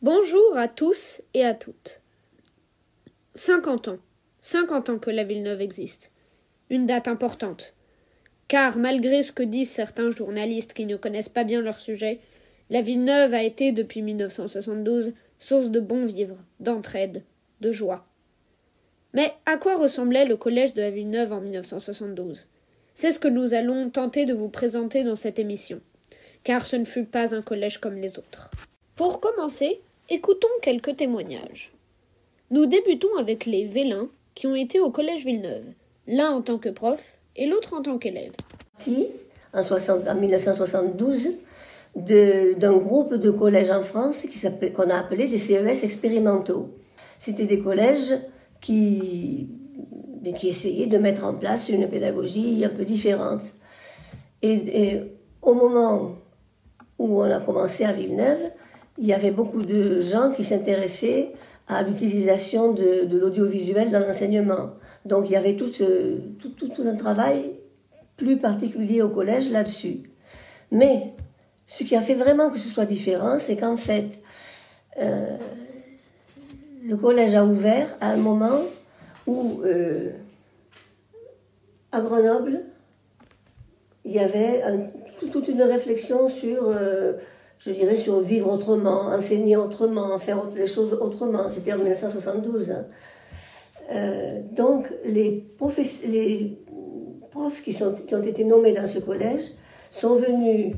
Bonjour à tous et à toutes. 50 ans. 50 ans que la Villeneuve existe. Une date importante. Car, malgré ce que disent certains journalistes qui ne connaissent pas bien leur sujet, la Villeneuve a été, depuis 1972, source de bon vivre, d'entraide, de joie. Mais à quoi ressemblait le collège de la Villeneuve en 1972 ? C'est ce que nous allons tenter de vous présenter dans cette émission, car ce ne fut pas un collège comme les autres. Pour commencer, écoutons quelques témoignages. Nous débutons avec les Vélins qui ont été au collège Villeneuve, l'un en tant que prof et l'autre en tant qu'élève. En 1972, d'un groupe de collèges en France qu'on a appelé des CES expérimentaux. C'était des collèges qui essayaient de mettre en place une pédagogie un peu différente. Et au moment où on a commencé à Villeneuve, il y avait beaucoup de gens qui s'intéressaient à l'utilisation de l'audiovisuel dans l'enseignement. Donc il y avait tout un travail plus particulier au collège là-dessus. Mais ce qui a fait vraiment que ce soit différent, c'est qu'en fait, le collège a ouvert à un moment où, à Grenoble, il y avait toute une réflexion sur vivre autrement, enseigner autrement, faire les choses autrement. C'était en 1972. Donc, les profs qui ont été nommés dans ce collège sont venus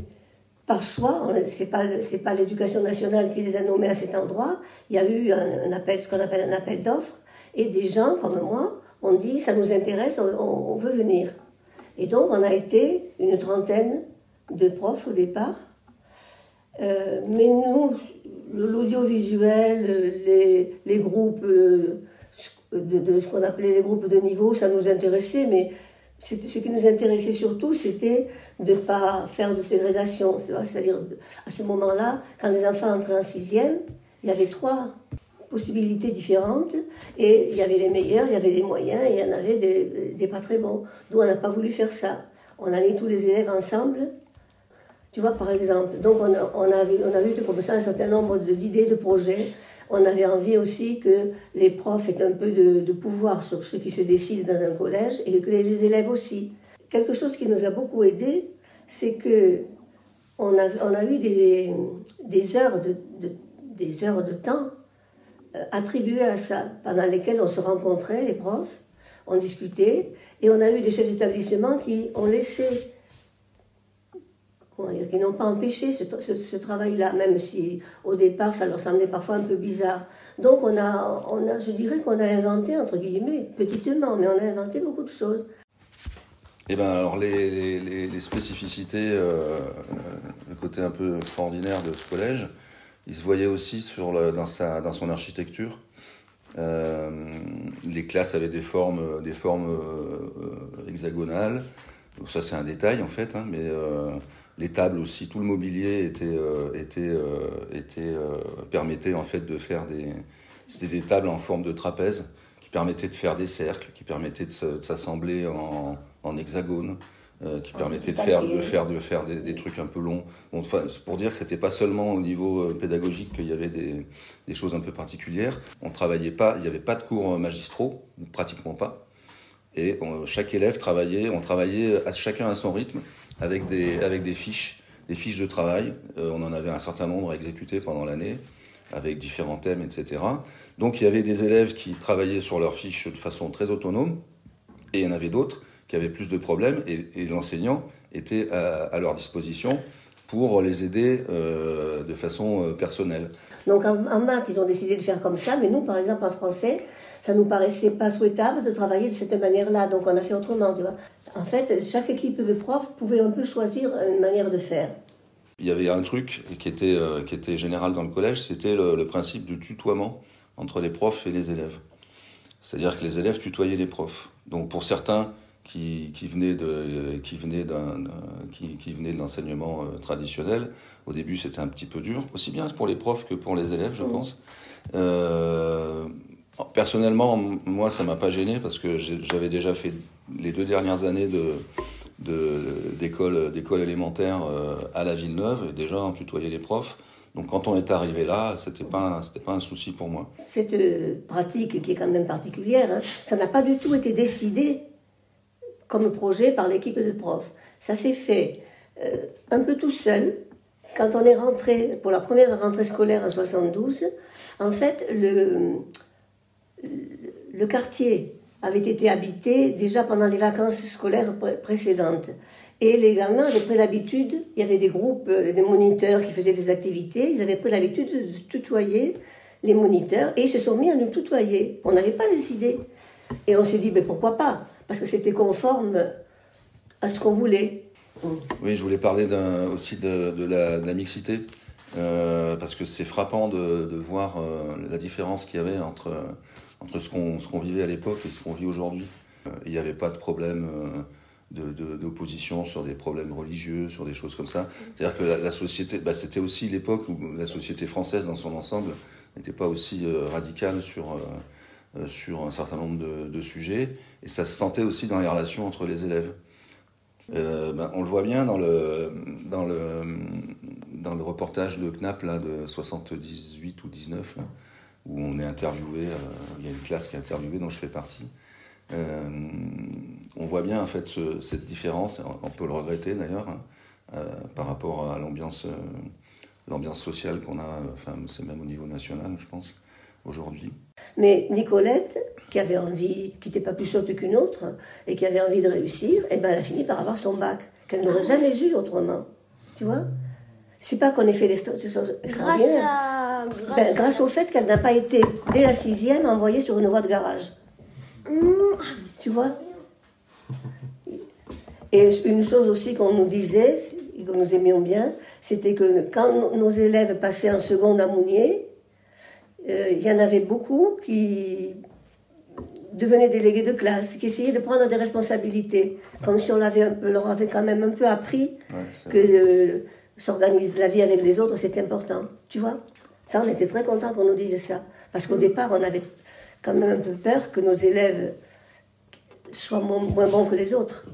par choix. C'est pas l'Éducation nationale qui les a nommés à cet endroit. Il y a eu ce qu'on appelle un appel d'offres, et des gens comme moi ont dit ça nous intéresse, on veut venir. Et donc, on a été une trentaine de profs au départ. Mais nous, l'audiovisuel, les groupes de ce qu'on appelait les groupes de niveau, ça nous intéressait, mais ce qui nous intéressait surtout, c'était de ne pas faire de ségrégation. C'est-à-dire, à ce moment-là, quand les enfants entraient en sixième, il y avait 3 possibilités différentes, et il y avait les meilleurs, il y avait les moyens, et il y en avait des pas très bons. Nous, on n'a pas voulu faire ça. On a mis tous les élèves ensemble. Tu vois, par exemple, donc on a vu comme ça un certain nombre d'idées, de projets. On avait envie aussi que les profs aient un peu de pouvoir sur ce qui se décide dans un collège, et que les élèves aussi. Quelque chose qui nous a beaucoup aidé, c'est que on a eu des heures de temps attribuées à ça, pendant lesquelles on se rencontrait, les profs, on discutait, et on a eu des chefs d'établissement qui ont laissé, qui n'ont pas empêché ce travail-là, même si au départ ça leur semblait parfois un peu bizarre. Donc je dirais qu'on a inventé, entre guillemets, petitement, mais on a inventé beaucoup de choses. Eh bien, alors les spécificités, le côté un peu extraordinaire de ce collège, il se voyait aussi dans son architecture. Les classes avaient des formes hexagonales. Donc ça, c'est un détail en fait, hein, mais les tables aussi, tout le mobilier permettait en fait de faire c'était des tables en forme de trapèze qui permettaient de faire des cercles, qui permettaient de s'assembler en hexagone, qui permettaient de faire des trucs un peu longs. Bon, enfin, c'est pour dire que c'était pas seulement au niveau pédagogique qu'il y avait des choses un peu particulières. On travaillait pas, il n'y avait pas de cours magistraux, pratiquement pas. Et chaque élève on travaillait chacun à son rythme, avec des fiches de travail. On en avait un certain nombre à exécuter pendant l'année, avec différents thèmes, etc. Donc il y avait des élèves qui travaillaient sur leurs fiches de façon très autonome, et il y en avait d'autres qui avaient plus de problèmes, et l'enseignant était à leur disposition pour les aider de façon personnelle. Donc en maths, ils ont décidé de faire comme ça, mais nous, par exemple, en français, ça nous paraissait pas souhaitable de travailler de cette manière-là, donc on a fait autrement, tu vois. En fait, chaque équipe de profs pouvait un peu choisir une manière de faire. Il y avait un truc qui était général dans le collège, c'était le principe du tutoiement entre les profs et les élèves. C'est-à-dire que les élèves tutoyaient les profs. Donc pour certains qui venaient de l'enseignement traditionnel, au début c'était un petit peu dur, aussi bien pour les profs que pour les élèves, je pense. Personnellement, moi, ça m'a pas gêné parce que j'avais déjà fait les 2 dernières années d'école élémentaire à la Villeneuve. Et déjà, on tutoyait les profs. Donc quand on est arrivé là, c'était pas un souci pour moi. Cette pratique qui est quand même particulière, hein, ça n'a pas du tout été décidé comme projet par l'équipe de profs. Ça s'est fait un peu tout seul. Quand on est rentré pour la première rentrée scolaire en 72, en fait, le quartier avait été habité déjà pendant les vacances scolaires précédentes. Et les gamins avaient pris l'habitude, il y avait des groupes, des moniteurs qui faisaient des activités, ils avaient pris l'habitude de tutoyer les moniteurs et ils se sont mis à nous tutoyer. On n'avait pas décidé. Et on s'est dit, mais pourquoi pas? Parce que c'était conforme à ce qu'on voulait. Oui, je voulais parler aussi de la mixité, parce que c'est frappant de voir la différence qu'il y avait entre ce qu'on vivait à l'époque et ce qu'on vit aujourd'hui. Il n'y avait pas de problème d'opposition sur des problèmes religieux, sur des choses comme ça. C'est-à-dire que la société, c'était aussi l'époque où la société française dans son ensemble n'était pas aussi radicale sur un certain nombre de sujets, et ça se sentait aussi dans les relations entre les élèves. On le voit bien dans le reportage de Knapp là, de 78 ou 19, là, où on est interviewé, il y a une classe qui est interviewée dont je fais partie. On voit bien en fait cette différence, on peut le regretter d'ailleurs, par rapport à l'ambiance sociale qu'on a, c'est même au niveau national je pense, aujourd'hui. Mais Nicolette, qui avait envie, qui n'était pas plus sotte qu'une autre, et qui avait envie de réussir, elle a fini par avoir son bac, qu'elle n'aurait jamais eu autrement. Tu vois? C'est pas qu'on ait fait des choses extraordinaires. Grâce au fait qu'elle n'a pas été, dès la 6e, envoyée sur une voie de garage. Tu vois? Et une chose aussi qu'on nous disait, et que nous aimions bien, c'était que quand nos élèves passaient en seconde à Mounier, il y en avait beaucoup qui devenaient délégués de classe, qui essayaient de prendre des responsabilités, comme si on leur avait quand même un peu appris que s'organiser la vie avec les autres, c'est important. Tu vois? Ça, on était très contents qu'on nous dise ça. Parce qu'au départ, on avait quand même un peu peur que nos élèves soient moins bons que les autres,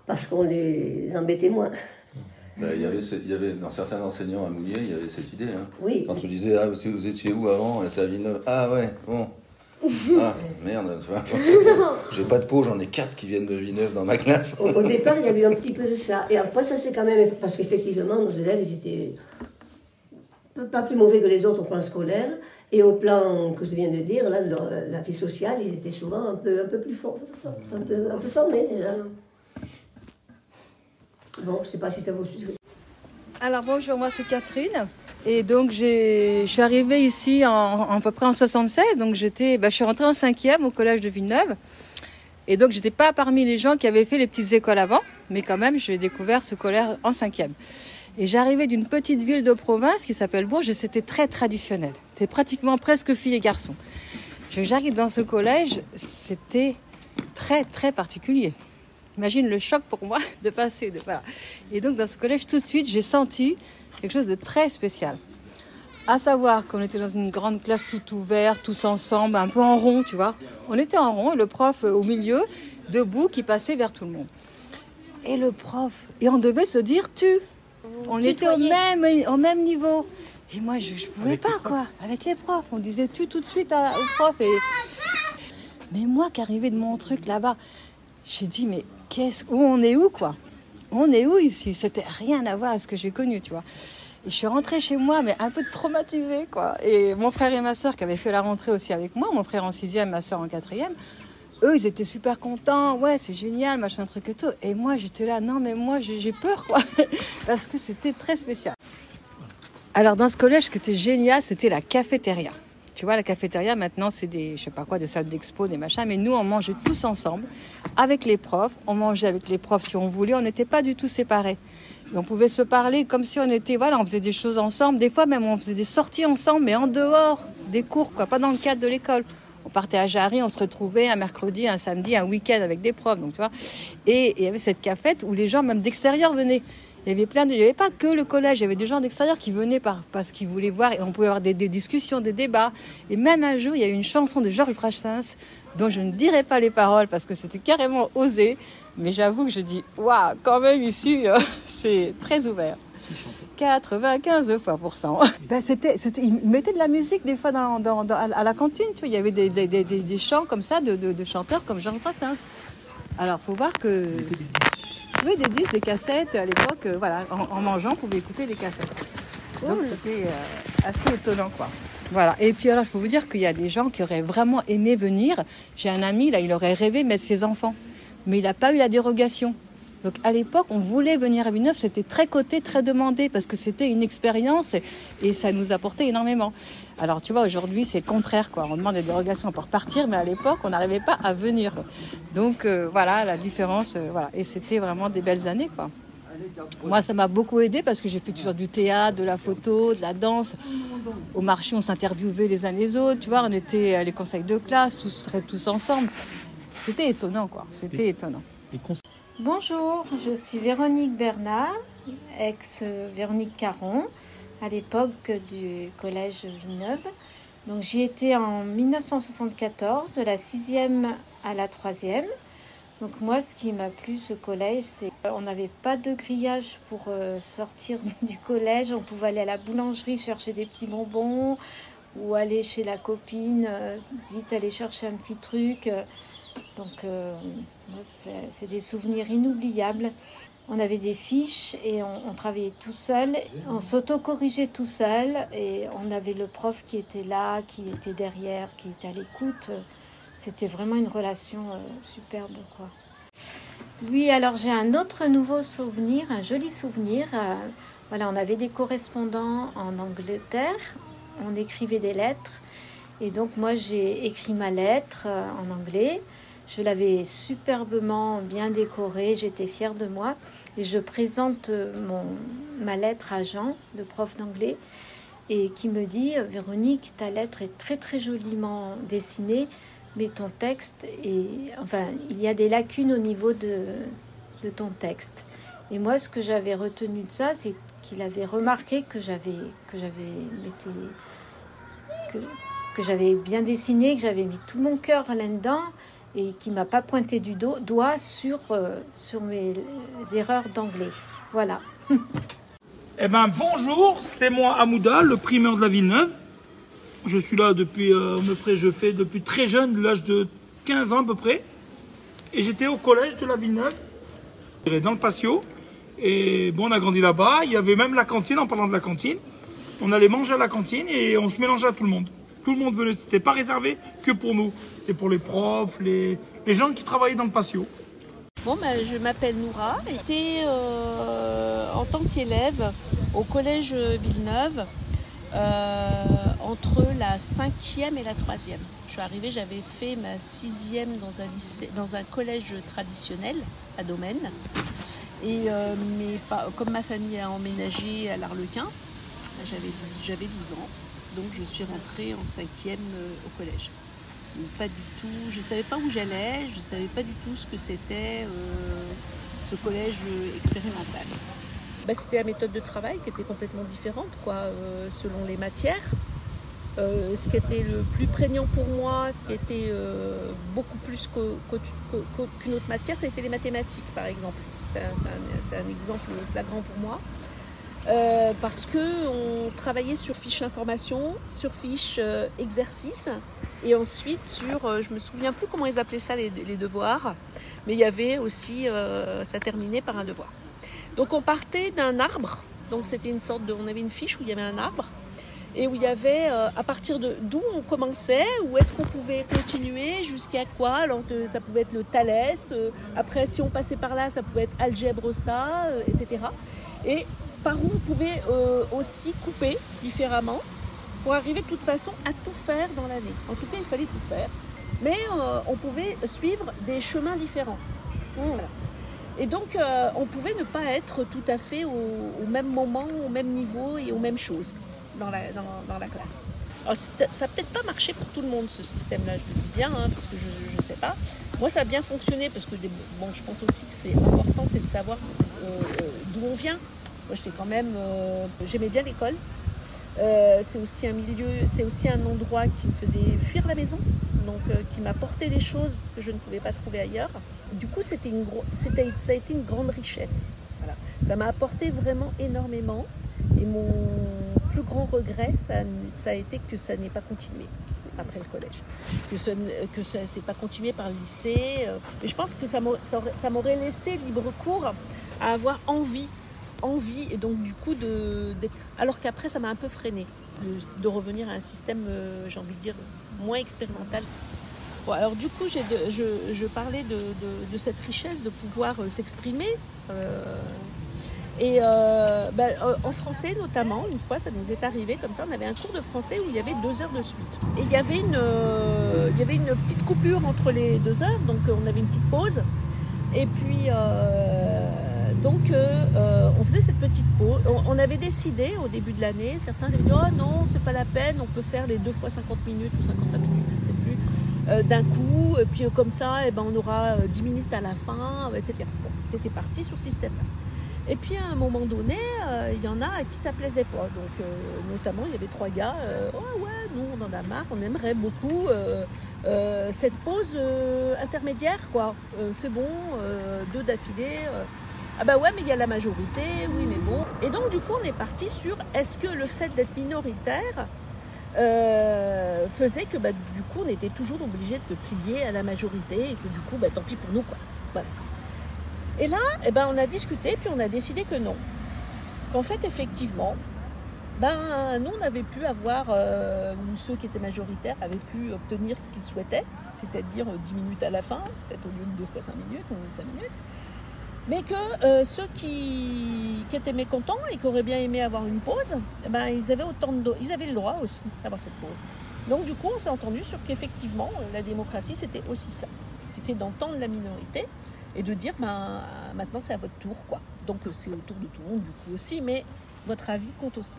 parce qu'on les embêtait moins. Il y avait dans certains enseignants à Mounier, il y avait cette idée. Hein. Oui. Quand on disait, vous étiez où avant? On était à Villeneuve. Ah ouais, bon. Ah, merde, j'ai pas de peau, j'en ai 4 qui viennent de Villeneuve dans ma classe. Au départ, il y avait un petit peu de ça. Et après, ça c'est quand même... Parce qu'effectivement, nos élèves, ils étaient pas plus mauvais que les autres au plan scolaire. Et au plan que je viens de dire, là, la vie sociale, ils étaient souvent un peu plus forts, un peu formés déjà. Bon, je sais pas si ça vous suit. Alors bonjour, moi c'est Catherine. Et donc je suis arrivée ici à peu près en 76. Donc je suis rentrée en 5e au collège de Villeneuve. Et donc j'étais pas parmi les gens qui avaient fait les petites écoles avant, mais quand même j'ai découvert ce collège en 5e. Et j'arrivais d'une petite ville de province qui s'appelle Bourges et c'était très traditionnel. C'était pratiquement presque filles et garçons. J'arrive dans ce collège, c'était très très particulier. Imagine le choc pour moi de passer voilà. Et donc dans ce collège, tout de suite, j'ai senti quelque chose de très spécial. À savoir qu'on était dans une grande classe toute ouverte, tous ensemble, un peu en rond, tu vois. On était en rond et le prof au milieu, debout, qui passait vers tout le monde. Et le prof, et on devait se dire tu. On était au même niveau. Et moi, je ne pouvais pas, quoi. Avec les profs, on disait tu tout de suite au prof. Mais moi qui arrivais de mon truc là-bas, j'ai dit mais on est où, quoi? On est où ici? C'était rien à voir avec ce que j'ai connu, tu vois. Et je suis rentrée chez moi, mais un peu traumatisée, quoi. Et mon frère et ma soeur, qui avaient fait la rentrée aussi avec moi, mon frère en 6e, ma soeur en 4e, eux, ils étaient super contents. Ouais, c'est génial, machin, truc et tout. Et moi, j'étais là, non, mais moi, j'ai peur, quoi. Parce que c'était très spécial. Alors, dans ce collège, ce qui était génial, c'était la cafétéria. Tu vois, la cafétéria, maintenant, c'est des salles d'expo, des machins. Mais nous, on mangeait tous ensemble, avec les profs. On mangeait avec les profs si on voulait. On n'était pas du tout séparés. Et on pouvait se parler comme si on faisait des choses ensemble. Des fois, même, on faisait des sorties ensemble, mais en dehors des cours, quoi, pas dans le cadre de l'école. On partait à Jarry, on se retrouvait un mercredi, un samedi, un week-end avec des profs. Donc, tu vois. Et il y avait cette cafette où les gens, même d'extérieur, venaient. Il n'y avait pas que le collège, il y avait des gens d'extérieur qui venaient parce qu'ils voulaient voir, et on pouvait avoir des discussions, des débats. Et même un jour, il y a eu une chanson de Georges Brassens, dont je ne dirai pas les paroles parce que c'était carrément osé, mais j'avoue que je dis, waouh, quand même ici, c'est très ouvert. 95 fois pour cent. Ben ils mettaient de la musique des fois à la cantine, tu vois. Il y avait des chants comme ça de chanteurs comme Georges Brassens. Alors, faut voir que oui, des disques, des cassettes à l'époque, voilà, en mangeant, on pouvait écouter des cassettes. Donc c'était assez étonnant, quoi. Voilà. Et puis alors, je peux vous dire qu'il y a des gens qui auraient vraiment aimé venir. J'ai un ami, là, il aurait rêvé de mettre ses enfants, mais il n'a pas eu la dérogation. Donc à l'époque, on voulait venir à Villeneuve, c'était très coté, très demandé, parce que c'était une expérience et ça nous apportait énormément. Alors tu vois, aujourd'hui, c'est le contraire, quoi. On demande des dérogations pour partir, mais à l'époque, on n'arrivait pas à venir. Donc voilà, la différence, voilà. Et c'était vraiment des belles années, quoi. Moi, ça m'a beaucoup aidé parce que j'ai fait toujours du théâtre, de la photo, de la danse. Au marché, on s'interviewait les uns les autres, tu vois, on était à les conseils de classe, tous ensemble. C'était étonnant, quoi. C'était étonnant. Bonjour, je suis Véronique Bernard, ex-Véronique Caron, à l'époque du collège Villeneuve. Donc j'y étais en 1974, de la 6e à la 3e. Donc moi, ce qui m'a plu, ce collège, c'est qu'on n'avait pas de grillage pour sortir du collège. On pouvait aller à la boulangerie chercher des petits bonbons ou aller chez la copine, vite aller chercher un petit truc. Donc moi, c'est des souvenirs inoubliables. On avait des fiches et on travaillait tout seul. On s'auto-corrigeait tout seul et on avait le prof qui était là, qui était derrière, qui était à l'écoute. C'était vraiment une relation superbe, quoi. Oui, alors j'ai un autre nouveau souvenir, un joli souvenir. Voilà, on avait des correspondants en Angleterre, on écrivait des lettres. Et donc moi, j'ai écrit ma lettre en anglais. Je l'avais superbement bien décorée, j'étais fière de moi. Et je présente ma lettre à Jean, le prof d'anglais, et qui me dit « Véronique, ta lettre est très très joliment dessinée. Mais ton texte, il y a des lacunes au niveau de ton texte. » Et moi, ce que j'avais retenu de ça, c'est qu'il avait remarqué que j'avais bien dessiné, que j'avais mis tout mon cœur là-dedans et qu'il ne m'a pas pointé du doigt sur mes erreurs d'anglais. Voilà. Eh ben bonjour, c'est moi Hamouda, le primeur de la Villeneuve. Je suis là depuis, je fais depuis très jeune, de l'âge de 15 ans à peu près. Et j'étais au collège de la Villeneuve, dans le patio. Et bon, on a grandi là-bas. Il y avait même la cantine, en parlant de la cantine. On allait manger à la cantine et on se mélangeait à tout le monde. Tout le monde venait, c'était pas réservé que pour nous. C'était pour les profs, les gens qui travaillaient dans le patio. Bon, je m'appelle Noura. J'étais en tant qu'élève au collège Villeneuve. Entre la 5e et la 3e. Je suis arrivée, j'avais fait ma 6e dans un collège traditionnel à Domaine. Et comme ma famille a emménagé à l'Arlequin, j'avais 12 ans. Donc je suis rentrée en 5e au collège. Donc, pas du tout, je ne savais pas où j'allais, je ne savais pas du tout ce que c'était ce collège expérimental. C'était la méthode de travail qui était complètement différente, selon les matières. Ce qui était le plus prégnant pour moi, ce qui était beaucoup plus qu'une autre matière, c'était les mathématiques, par exemple. C'est un exemple flagrant pour moi. Parce qu'on travaillait sur fiche information, sur fiche exercice, et ensuite sur, je me souviens plus comment ils appelaient ça, les devoirs, mais il y avait aussi, ça terminait par un devoir. Donc on partait d'un arbre, donc c'était on avait une fiche où il y avait un arbre, et où il y avait à partir d'où on commençait, où est-ce qu'on pouvait continuer, jusqu'à quoi. Alors ça pouvait être le Thalès, après si on passait par là, ça pouvait être algèbre ça, etc. Et par où on pouvait aussi couper différemment pour arriver de toute façon à tout faire dans l'année. En tout cas, il fallait tout faire, mais on pouvait suivre des chemins différents. Voilà. Et donc, on pouvait ne pas être tout à fait au même moment, au même niveau et aux mêmes choses dans la classe. Alors, ça n'a peut-être pas marché pour tout le monde, ce système-là, je le dis bien, parce que je ne sais pas. Moi, ça a bien fonctionné, parce que je pense aussi que c'est important, c'est de savoir d'où on vient. Moi, j'aimais bien l'école. C'est aussi un milieu, c'est aussi un endroit qui me faisait fuir la maison, donc qui m'apportait des choses que je ne pouvais pas trouver ailleurs. Du coup, ça a été une grande richesse. Voilà. Ça m'a apporté vraiment énormément. Et mon plus grand regret, ça a été que ça n'ait pas continué après le collège. Que ça n'ait pas continué par le lycée. Et je pense que ça m'aurait laissé libre cours à avoir envie. Et donc du coup, alors qu'après, ça m'a un peu freiné de revenir à un système, j'ai envie de dire, moins expérimental. Bon, alors du coup, je parlais de cette richesse de pouvoir s'exprimer. En français notamment, une fois ça nous est arrivé comme ça, on avait un cours de français où il y avait 2 heures de suite. Et il y avait une petite coupure entre les 2 heures, donc on avait une petite pause. Et puis on faisait cette petite pause. On avait décidé au début de l'année, certains avaient dit oh non, c'est pas la peine, on peut faire les 2 fois 50 minutes ou 55 minutes, je ne sais plus, d'un coup, et puis comme ça, on aura 10 minutes à la fin, etc. Bon, c'était parti sur ce système-là. Et puis à un moment donné, il y en a à qui ça plaisait pas. Donc notamment, il y avait 3 gars, oh ouais, nous on en a marre, on aimerait beaucoup cette pause intermédiaire, quoi. C'est bon, 2 d'affilée. Ah bah ouais, mais il y a la majorité, oui, mais bon. Et donc du coup, on est parti sur est-ce que le fait d'être minoritaire faisait que du coup, on était toujours obligé de se plier à la majorité et que du coup, tant pis pour nous, quoi. Voilà. Et là, on a discuté, puis on a décidé que non. Qu'en fait, effectivement, nous, on avait pu avoir, ou ceux qui étaétaient majoritaires avaient pu obtenir ce qu'ils souhaitaient, c'est-à-dire 10 minutes à la fin, peut-être au lieu de 2 fois 5 minutes, ou 5 minutes. Mais que ceux qui étaient mécontents et qui auraient bien aimé avoir une pause, ils avaient le droit aussi d'avoir cette pause. Donc du coup, on s'est entendu sur qu'effectivement, la démocratie, c'était aussi ça. C'était d'entendre la minorité, et de dire, maintenant c'est à votre tour, quoi. Donc c'est au tour de tout le monde, du coup aussi, mais votre avis compte aussi.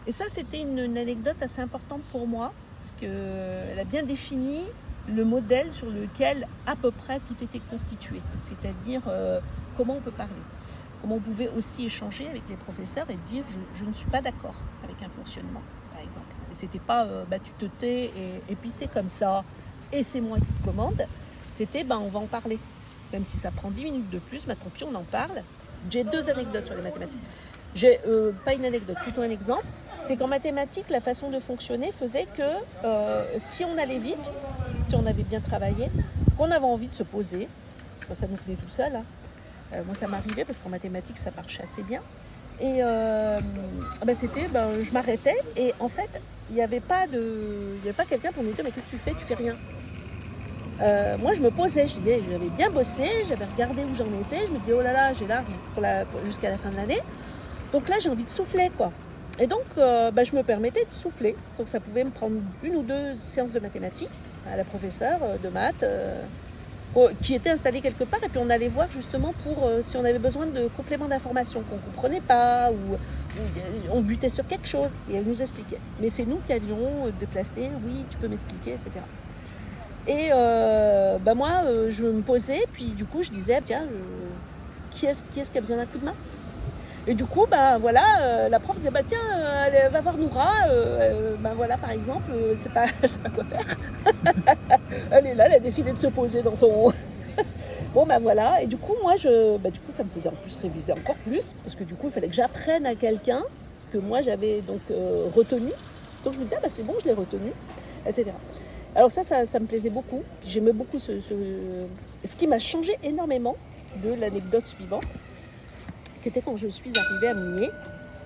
Et ça, c'était une anecdote assez importante pour moi, parce qu'elle a bien défini le modèle sur lequel, à peu près, tout était constitué. C'est-à-dire, comment on peut parler. Comment on pouvait aussi échanger avec les professeurs et dire, je ne suis pas d'accord avec un fonctionnement, par exemple. Et c'était pas, tu te tais, et puis c'est comme ça, et c'est moi qui commande. C'était, on va en parler. Même si ça prend 10 minutes de plus, tant pis, on en parle. J'ai 2 anecdotes sur les mathématiques. J'ai pas une anecdote, plutôt un exemple. C'est qu'en mathématiques, la façon de fonctionner faisait que si on allait vite, si on avait bien travaillé, qu'on avait envie de se poser, ça nous venait tout seul. Moi, ça m'arrivait parce qu'en mathématiques, ça marchait assez bien. Et c'était, je m'arrêtais. Et en fait, il n'y avait pas quelqu'un pour me dire, mais qu'est-ce que tu fais ? Tu fais rien. Moi, je me posais, j'avais bien bossé, j'avais regardé où j'en étais, je me disais, oh là là, j'ai large jusqu'à la fin de l'année. Donc là, j'ai envie de souffler, quoi. Et donc, je me permettais de souffler. Donc ça pouvait me prendre 1 ou 2 séances de mathématiques à la professeure de maths qui était installée quelque part. Et puis on allait voir justement pour si on avait besoin de compléments d'informations qu'on ne comprenait pas ou on butait sur quelque chose. Et elle nous expliquait. Mais c'est nous qui allions déplacer, oui, tu peux m'expliquer, etc. Et moi, je me posais, puis du coup, je disais, tiens, qui est-ce qui a besoin d'un coup de main ? Et du coup, la prof disait, tiens, elle va voir Noura, par exemple, elle ne sait pas quoi faire. Elle est là, elle a décidé de se poser dans son... Bon, voilà, et du coup, moi, ça me faisait en plus réviser encore plus, parce que du coup, il fallait que j'apprenne à quelqu'un que moi, j'avais donc retenu. Donc, je me disais, c'est bon, je l'ai retenu, etc. Alors ça me plaisait beaucoup. J'aimais beaucoup ce qui m'a changé énormément de l'anecdote suivante, qui était quand je suis arrivée à Mounier,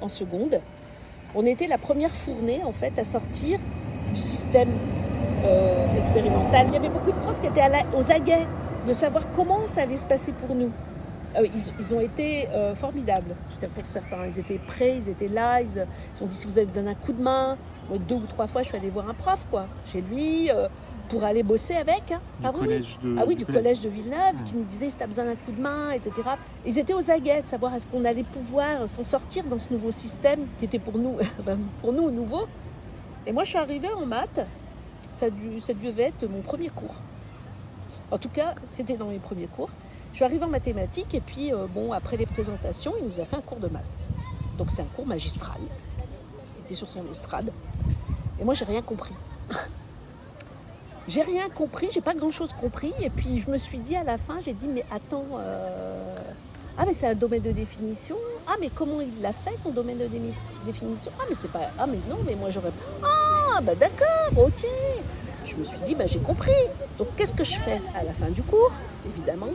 en seconde. On était la première fournée, en fait, à sortir du système expérimental. Il y avait beaucoup de profs qui étaient aux aguets de savoir comment ça allait se passer pour nous. Ils ont été formidables, pour certains. Ils étaient prêts, ils étaient là, ils ont dit si vous avez besoin d'un coup de main. 2 ou 3 fois, je suis allée voir un prof, chez lui, pour aller bosser avec. Du collège de Villeneuve, qui nous disait si tu as besoin d'un coup de main, etc. Ils étaient aux aguets, savoir est-ce qu'on allait pouvoir s'en sortir dans ce nouveau système qui était pour nous nouveau. Et moi, je suis arrivée en maths, ça devait être mon premier cours. En tout cas, c'était dans mes premiers cours. Je suis arrivée en mathématiques, et puis, après les présentations, il nous a fait un cours de maths. Donc, c'est un cours magistral. Il était sur son estrade. Et moi, j'ai rien compris. J'ai pas grand-chose compris. Et puis, je me suis dit à la fin, j'ai dit, mais attends, Ah, mais c'est un domaine de définition. Ah, mais comment il l'a fait, son domaine de définition? Ah, mais c'est pas... Ah, mais non, mais moi j'aurais... Ah, bah d'accord, ok. Je me suis dit, bah j'ai compris. Donc qu'est-ce que je fais à la fin du cours? Évidemment,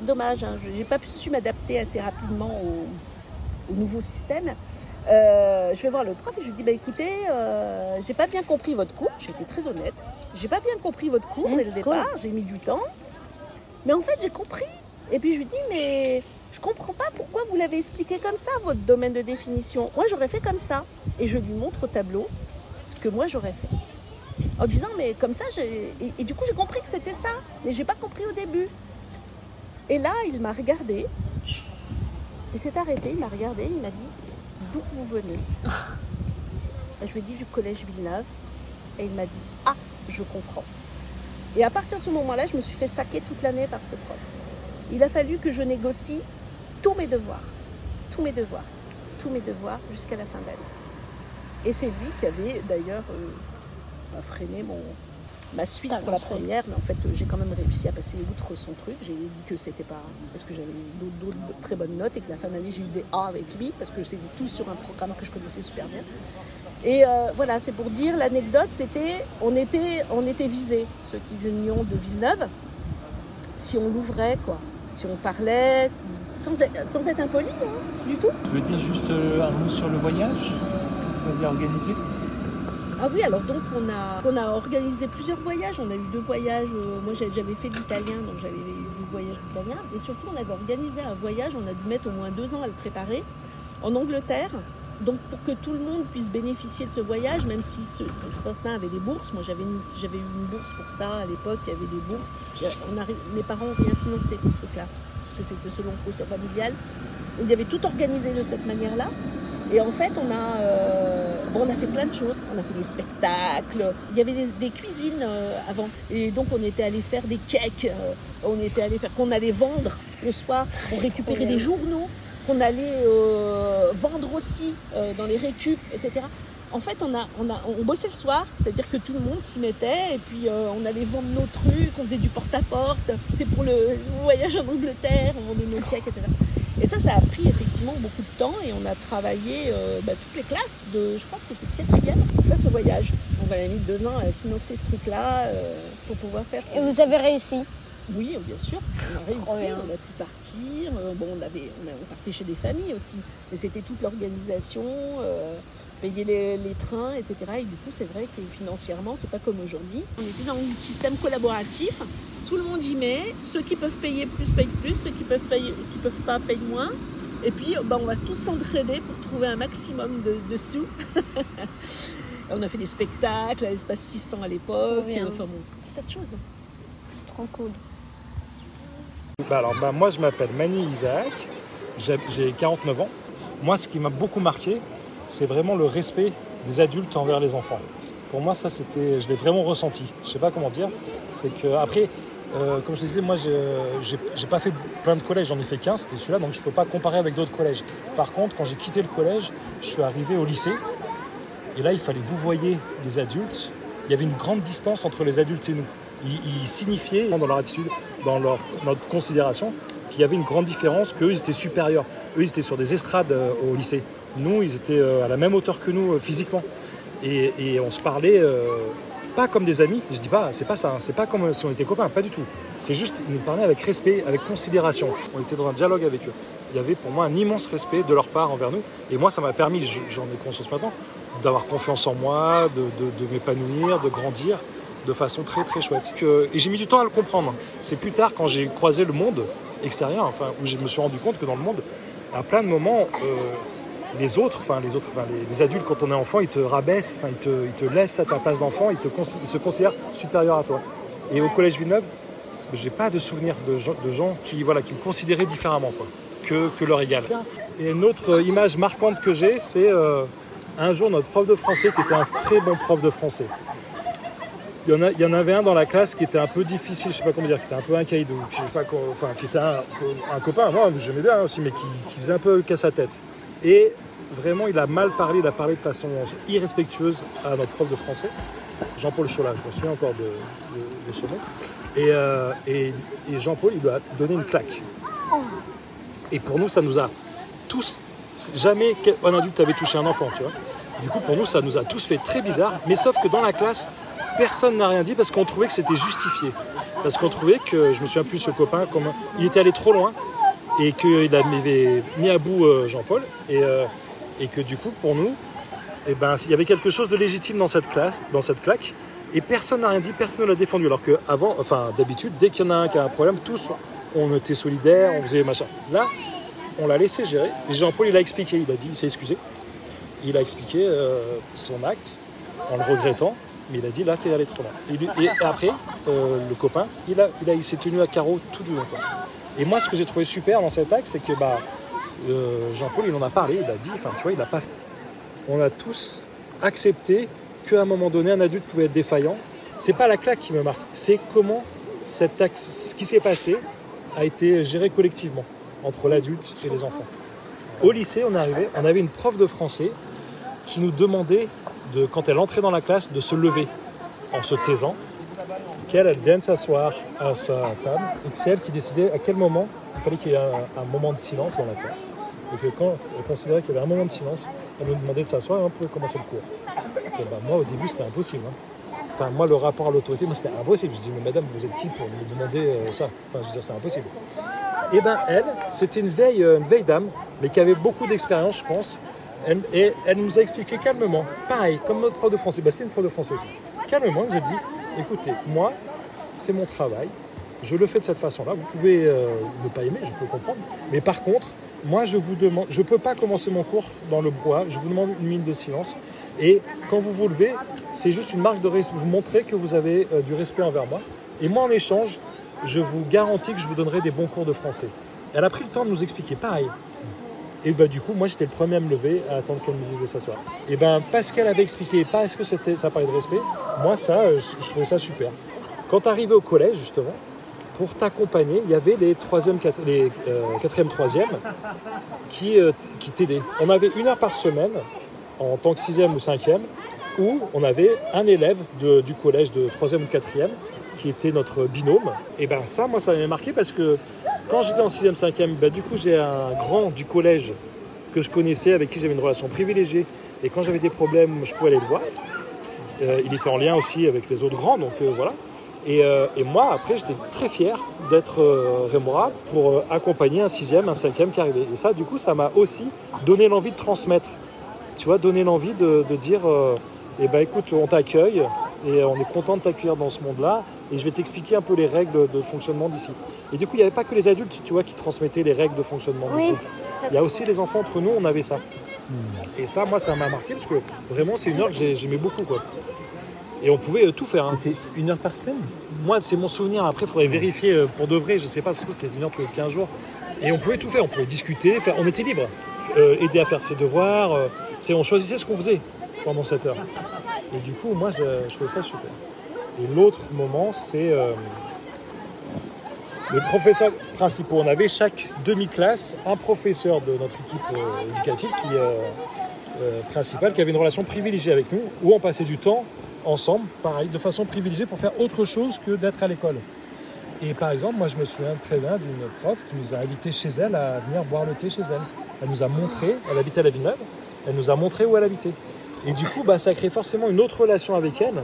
dommage, hein, je n'ai pas su m'adapter assez rapidement au nouveau système. Je vais voir le prof et je lui dis, bah écoutez, j'ai pas bien compris votre cours. J'ai été très honnête. J'ai pas bien compris votre cours dès le départ. J'ai mis du temps. Mais en fait, j'ai compris. Et puis je lui dis, mais je comprends pas pourquoi vous l'avez expliqué comme ça, votre domaine de définition. Moi, j'aurais fait comme ça. Et je lui montre au tableau ce que moi, j'aurais fait. En disant, mais comme ça, et du coup, j'ai compris que c'était ça. Mais j'ai pas compris au début. Et là, il m'a regardé. Il s'est arrêté, il m'a regardé, il m'a dit, d'où vous venez? Je lui ai dit, du collège Villeneuve. Et il m'a dit, ah, je comprends. Et à partir de ce moment-là, je me suis fait saquer toute l'année par ce prof. Il a fallu que je négocie tous mes devoirs, jusqu'à la fin de l'année. Et c'est lui qui avait d'ailleurs freiné ma suite pour la première, mais en fait j'ai quand même réussi à passer outre son truc. J'ai dit que c'était pas parce que j'avais d'autres très bonnes notes et que la fin d'année j'ai eu des A avec lui parce que c'était tout sur un programme que je connaissais super bien. Et voilà, c'est pour dire, l'anecdote, c'était, on était visés, ceux qui venions de Villeneuve, si on l'ouvrait, quoi, si on parlait, sans être impoli, hein, du tout. Je veux dire juste un mot sur le voyage que vous aviez organisé. Ah oui, alors donc on a organisé plusieurs voyages, on a eu 2 voyages, moi j'avais fait l'italien, donc j'avais eu 2 voyages d'italien, et surtout on avait organisé un voyage, on a dû mettre au moins 2 ans à le préparer, en Angleterre. Donc pour que tout le monde puisse bénéficier de ce voyage, même si certains avaient des bourses, moi j'avais eu une bourse pour ça à l'époque, il y avait des bourses, mes parents n'ont rien financé pour ce truc-là, parce que c'était selon le quotient familial. Ils avaient tout organisé de cette manière-là, et en fait on a fait plein de choses, on a fait des spectacles, il y avait des cuisines avant, et donc on était allé faire des cakes, qu'on allait vendre le soir, on récupérait des journaux, qu'on allait vendre aussi dans les récup, etc. En fait, on bossait le soir, c'est-à-dire que tout le monde s'y mettait, et puis on allait vendre nos trucs, on faisait du porte-à-porte, c'est pour le voyage en Angleterre, on vendait nos cakes, etc. Et ça a pris effectivement beaucoup de temps, et on a travaillé toutes les classes, je crois que c'était 4e, pour faire ce voyage. On a mis 2 ans à financer ce truc-là pour pouvoir faire ça. Et vous avez réussi? Oui, bien sûr, on a réussi, on a pu partir. On partait chez des familles aussi, mais c'était toute l'organisation, payer les trains, etc. Et du coup, c'est vrai que financièrement, c'est pas comme aujourd'hui. On était dans un système collaboratif, tout le monde y met, ceux qui peuvent payer plus payent plus, ceux qui peuvent pas payent moins. Et puis, on va tous s'entraider pour trouver un maximum de sous. On a fait des spectacles à l'espace 600 à l'époque, enfin bon, tas de choses. C'est trop cool. Moi, je m'appelle Mani Isaac, j'ai 49 ans. Moi, ce qui m'a beaucoup marqué, c'est vraiment le respect des adultes envers les enfants. Pour moi, ça, je l'ai vraiment ressenti. Je ne sais pas comment dire. C'est que après, comme je te disais, moi, j'ai pas fait plein de collèges, j'en ai fait qu'un, c'était celui-là, donc je ne peux pas comparer avec d'autres collèges. Par contre, quand j'ai quitté le collège, je suis arrivé au lycée. Et là, il fallait vous voyez les adultes. Il y avait une grande distance entre les adultes et nous. Ils signifiaient dans leur attitude, dans notre considération, qu'il y avait une grande différence, qu'eux ils étaient supérieurs. Eux ils étaient sur des estrades au lycée. Nous ils étaient à la même hauteur que nous physiquement. Et on se parlait pas comme des amis. Je dis pas, c'est pas ça, hein. C'est pas comme si on était copains, pas du tout. C'est juste, ils nous parlaient avec respect, avec considération. On était dans un dialogue avec eux. Il y avait pour moi un immense respect de leur part envers nous. Et moi ça m'a permis, j'en ai conscience maintenant, d'avoir confiance en moi, de m'épanouir, de grandir de façon très très chouette. Et j'ai mis du temps à le comprendre. C'est plus tard quand j'ai croisé le monde extérieur, où je me suis rendu compte que dans le monde, à plein de moments, les adultes, quand on est enfant, ils te rabaissent, ils te laissent à ta place d'enfant, ils se considèrent supérieurs à toi. Et au collège Villeneuve, j'ai pas de souvenir de gens qui me considéraient différemment que leur égal. Et une autre image marquante que j'ai, c'est un jour notre prof de français qui était un très bon prof de français. Il y en avait un dans la classe qui était un peu difficile, je sais pas comment dire, qui était un peu un caïdou, qui était un copain, moi j'aimais bien aussi, mais qui faisait un peu casse à tête. Et vraiment, il a mal parlé, il a parlé de façon irrespectueuse à notre prof de français, Jean-Paul Cholat, je me souviens encore de ce nom. Et Jean-Paul, il lui a donné une claque. Et pour nous, ça nous a tous... Jamais un adulte avait touché un enfant, tu vois. Du coup, pour nous, ça nous a tous fait très bizarre. Mais sauf que dans la classe, personne n'a rien dit parce qu'on trouvait que c'était justifié. Parce qu'on trouvait que, je me souviens plus, ce copain, il était allé trop loin et qu'il avait mis à bout Jean-Paul. Et que du coup, pour nous, il y avait quelque chose de légitime dans cette claque. Et personne n'a rien dit, personne ne l'a défendu. Alors qu'avant, d'habitude, dès qu'il y en a un qui a un problème, tous, on était solidaires, on faisait machin. Là, on l'a laissé gérer. Et Jean-Paul, il a expliqué, il s'est excusé. Il a expliqué son acte en le regrettant. Mais il a dit, là, t'es allé trop loin. Et après, le copain, il s'est tenu à carreau tout du long. Et moi, ce que j'ai trouvé super dans cet acte, c'est que Jean-Paul, il en a parlé, il a dit, tu vois, il n'a pas fait. On a tous accepté qu'à un moment donné, un adulte pouvait être défaillant. C'est pas la claque qui me marque, c'est comment cet acte, ce qui s'est passé, a été géré collectivement entre l'adulte et les enfants. Au lycée, on avait une prof de français qui nous demandait, quand elle entrait dans la classe, de se lever en se taisant, qu'elle vienne s'asseoir à sa table, et que c'est elle qui décidait à quel moment il fallait qu'il y ait un moment de silence dans la classe. Et que quand elle considérait qu'il y avait un moment de silence, elle nous demandait de s'asseoir et on pouvait commencer le cours. Et moi, au début, c'était impossible. Moi, le rapport à l'autorité, c'était impossible. Je dis, mais madame, vous êtes qui pour me demander ça? Je veux dire, c'est impossible. Et elle, c'était une vieille dame, mais qui avait beaucoup d'expérience, je pense. Et elle nous a expliqué calmement, pareil, comme notre prof de français, c'est une prof de français aussi. Calmement, elle nous a dit, écoutez, moi, c'est mon travail, je le fais de cette façon-là, vous pouvez ne pas aimer, je peux comprendre, mais par contre, moi, je vous demande, je ne peux pas commencer mon cours dans le brouhaha, je vous demande une minute de silence, et quand vous vous levez, c'est juste une marque de respect, vous montrez que vous avez du respect envers moi, et moi, en échange, je vous garantis que je vous donnerai des bons cours de français. Elle a pris le temps de nous expliquer, pareil. Et du coup, moi, j'étais le premier à me lever, à attendre qu'elle me dise de s'asseoir. Et parce qu'elle avait expliqué, parce que ça parlait de respect, moi, je trouvais ça super. Quand tu arrivais au collège, justement, pour t'accompagner, il y avait les 4e, 3e qui t'aidaient. On avait 1 heure par semaine, en tant que 6e ou 5e, où on avait un élève du collège de 3e ou 4e qui était notre binôme. Et ça, moi, ça m'avait marqué parce que quand j'étais en 6e, 5e, du coup, j'ai un grand du collège que je connaissais, avec qui j'avais une relation privilégiée. Et quand j'avais des problèmes, je pouvais aller le voir. Il était en lien aussi avec les autres grands, donc voilà. Et moi, après, j'étais très fier d'être Rémora pour accompagner un 6e, un 5e qui arrivait. Et ça, du coup, ça m'a aussi donné l'envie de transmettre. Tu vois, donner l'envie de dire, écoute, on t'accueille et on est content de t'accueillir dans ce monde-là. Et je vais t'expliquer un peu les règles de fonctionnement d'ici. Et du coup, il n'y avait pas que les adultes, tu vois, qui transmettaient les règles de fonctionnement du groupe. Il y a aussi les enfants entre nous, on avait ça. Et ça, moi, ça m'a marqué parce que vraiment, c'est une heure que j'aimais beaucoup, quoi. Et on pouvait tout faire. C'était 1 heure par semaine? Moi, c'est mon souvenir. Après, il faudrait vérifier pour de vrai. Je ne sais pas, c'était 1 heure tous les 15 jours. Et on pouvait tout faire. On pouvait discuter, on était libre. Aider à faire ses devoirs. On choisissait ce qu'on faisait pendant cette heure. Et du coup, moi, je trouvais ça super. Et l'autre moment, c'est les professeurs principaux. On avait chaque demi-classe un professeur de notre équipe éducative principale qui avait une relation privilégiée avec nous, où on passait du temps ensemble, pareil, de façon privilégiée pour faire autre chose que d'être à l'école. Et par exemple, moi je me souviens très bien d'une prof qui nous a invités chez elle à venir boire le thé chez elle. Elle nous a montré, elle habitait à la Villeneuve, elle nous a montré où elle habitait. Et du coup, ça crée forcément une autre relation avec elle,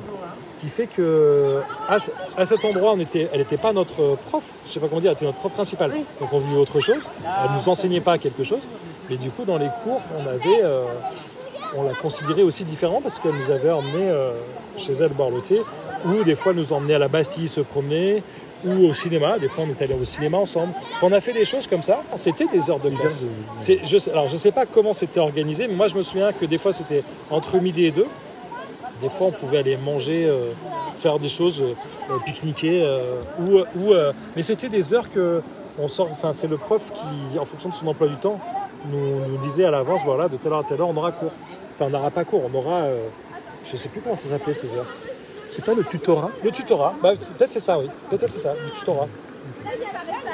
qui fait qu'à cet endroit, elle n'était pas notre prof, je ne sais pas comment dire, elle était notre prof principale. Oui. Donc on vivait autre chose, elle ne nous enseignait pas quelque chose, mais du coup, dans les cours, on la considérait aussi différent parce qu'elle nous avait emmenés chez elle boire le thé, ou des fois elle nous emmenait à la Bastille se promener, ou au cinéma. Des fois on est allés au cinéma ensemble. On a fait des choses comme ça. C'était des heures de classe. Alors je ne sais pas comment c'était organisé, mais moi je me souviens que des fois c'était entre midi et 2. Des fois on pouvait aller manger, faire des choses, pique-niquer, mais c'était des heures que on sort. Enfin c'est le prof qui, en fonction de son emploi du temps, nous disait à l'avance, voilà, de telle heure à telle heure on aura cours. Enfin on n'aura pas cours, on aura, je ne sais plus comment ça s'appelait ces heures. C'est pas le tutorat? Le tutorat, peut-être c'est ça, oui. Peut-être c'est ça, du tutorat.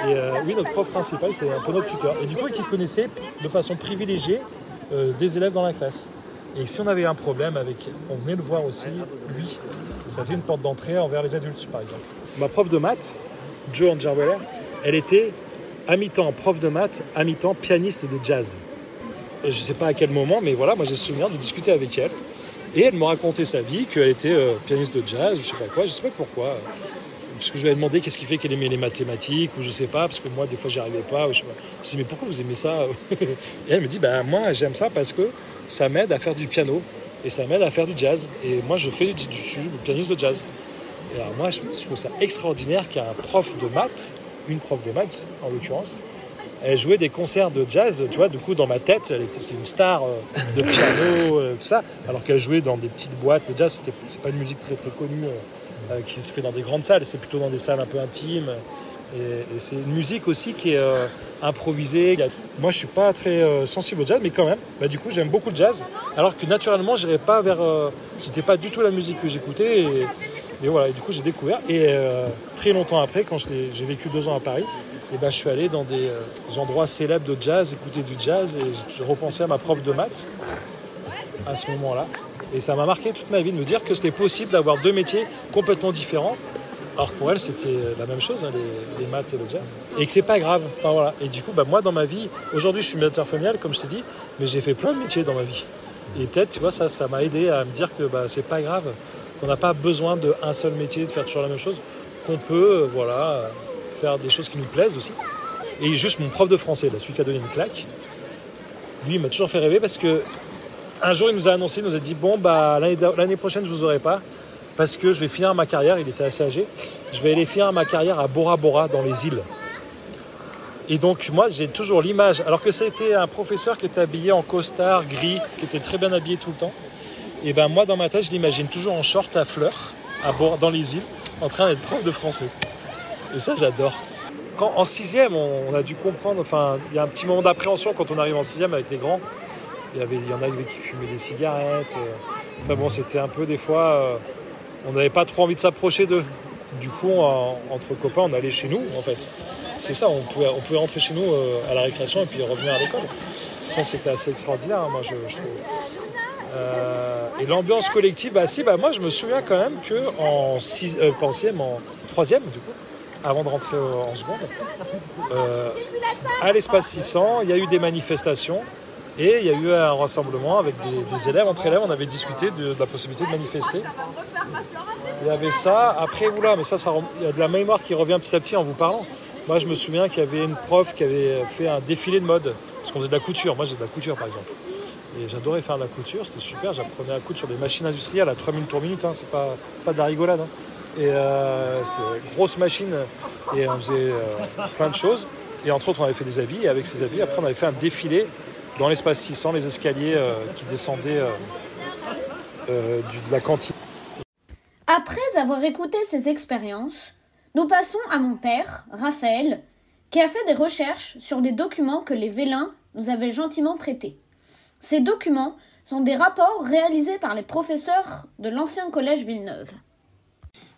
Et oui, notre prof principal était un peu notre tuteur. Et du coup, qui connaissait de façon privilégiée des élèves dans la classe. Et si on avait un problème on venait le voir aussi, lui. Ça fait une porte d'entrée envers les adultes, par exemple. Ma prof de maths, Jo Angerweller, elle était à mi-temps prof de maths, à mi-temps pianiste de jazz. Et je ne sais pas à quel moment, mais voilà, moi j'ai le souvenir de discuter avec elle. Et elle me racontait sa vie, qu'elle était pianiste de jazz, je ne sais pas quoi, je ne sais pas pourquoi. Parce que je lui ai demandé qu'est-ce qui fait qu'elle aimait les mathématiques, ou je ne sais pas, parce que moi des fois j'y arrivais pas. Ou je sais pas. Je me dis mais pourquoi vous aimez ça? Et elle me dit moi j'aime ça parce que ça m'aide à faire du piano, et ça m'aide à faire du jazz. Et moi je suis pianiste de jazz. Et alors moi je trouve ça extraordinaire qu'un prof de maths, une prof de maths en l'occurrence, elle jouait des concerts de jazz, tu vois, du coup dans ma tête, c'est une star de piano, tout ça, alors qu'elle jouait dans des petites boîtes. Le jazz, c'est pas une musique très très connue qui se fait dans des grandes salles, c'est plutôt dans des salles un peu intimes. Et c'est une musique aussi qui est improvisée. Moi je suis pas très sensible au jazz, mais quand même, du coup j'aime beaucoup le jazz, alors que naturellement j'irais pas vers... c'était pas du tout la musique que j'écoutais, et voilà, et du coup j'ai découvert. Et très longtemps après, quand j'ai vécu 2 ans à Paris, et je suis allé dans des endroits célèbres de jazz, écouter du jazz, et j'ai repensé à ma prof de maths à ce moment-là. Et ça m'a marqué toute ma vie de me dire que c'était possible d'avoir 2 métiers complètement différents, alors que pour elle c'était la même chose, hein, les maths et le jazz. Et que c'est pas grave. Enfin, voilà. Et du coup, moi dans ma vie, aujourd'hui je suis médiateur familial, comme je t'ai dit, mais j'ai fait plein de métiers dans ma vie. Et peut-être, tu vois, ça m'a aidé à me dire que c'est pas grave, qu'on n'a pas besoin d'un seul métier, de faire toujours la même chose, qu'on peut, faire des choses qui nous plaisent aussi. Et juste mon prof de français, celui qui a donné une claque, lui il m'a toujours fait rêver parce que un jour il nous a annoncé, il nous a dit l'année prochaine je vous aurai pas parce que je vais finir ma carrière, il était assez âgé, je vais aller finir ma carrière à Bora Bora dans les îles. Et donc moi j'ai toujours l'image, alors que c'était un professeur qui était habillé en costard gris, qui était très bien habillé tout le temps, et moi dans ma tête je l'imagine toujours en short à fleurs dans les îles, en train d'être prof de français. Et ça, j'adore. Quand en 6e, on a dû comprendre, il y a un petit moment d'appréhension quand on arrive en 6e avec les grands. Il y en a qui fumaient des cigarettes. C'était un peu des fois, on n'avait pas trop envie de s'approcher d'eux. Du coup, entre copains, on allait chez nous, en fait. C'est ça, on pouvait rentrer chez nous à la récréation et puis revenir à l'école. Ça, c'était assez extraordinaire, moi, je trouve. Et l'ambiance collective, moi, je me souviens quand même qu'en 3e, du coup, avant de rentrer en seconde, à l'espace 600, il y a eu des manifestations et il y a eu un rassemblement avec des élèves. Entre élèves, on avait discuté de la possibilité de manifester. Il y avait ça. Après, mais il y a de la mémoire qui revient petit à petit en vous parlant. Moi, je me souviens qu'il y avait une prof qui avait fait un défilé de mode, parce qu'on faisait de la couture. Moi, j'ai de la couture, par exemple. Et j'adorais faire de la couture, c'était super. J'apprenais à coudre sur des machines industrielles à 3000 tours minute, hein. C'est pas de la rigolade. Hein. Et c'était une grosse machine et on faisait plein de choses. Et entre autres, on avait fait des habits. Et avec ces habits, après, on avait fait un défilé dans l'espace 600, les escaliers qui descendaient de la cantine. Après avoir écouté ces expériences, nous passons à mon père, Raphaël, qui a fait des recherches sur des documents que les Vélins nous avaient gentiment prêtés. Ces documents sont des rapports réalisés par les professeurs de l'ancien collège Villeneuve.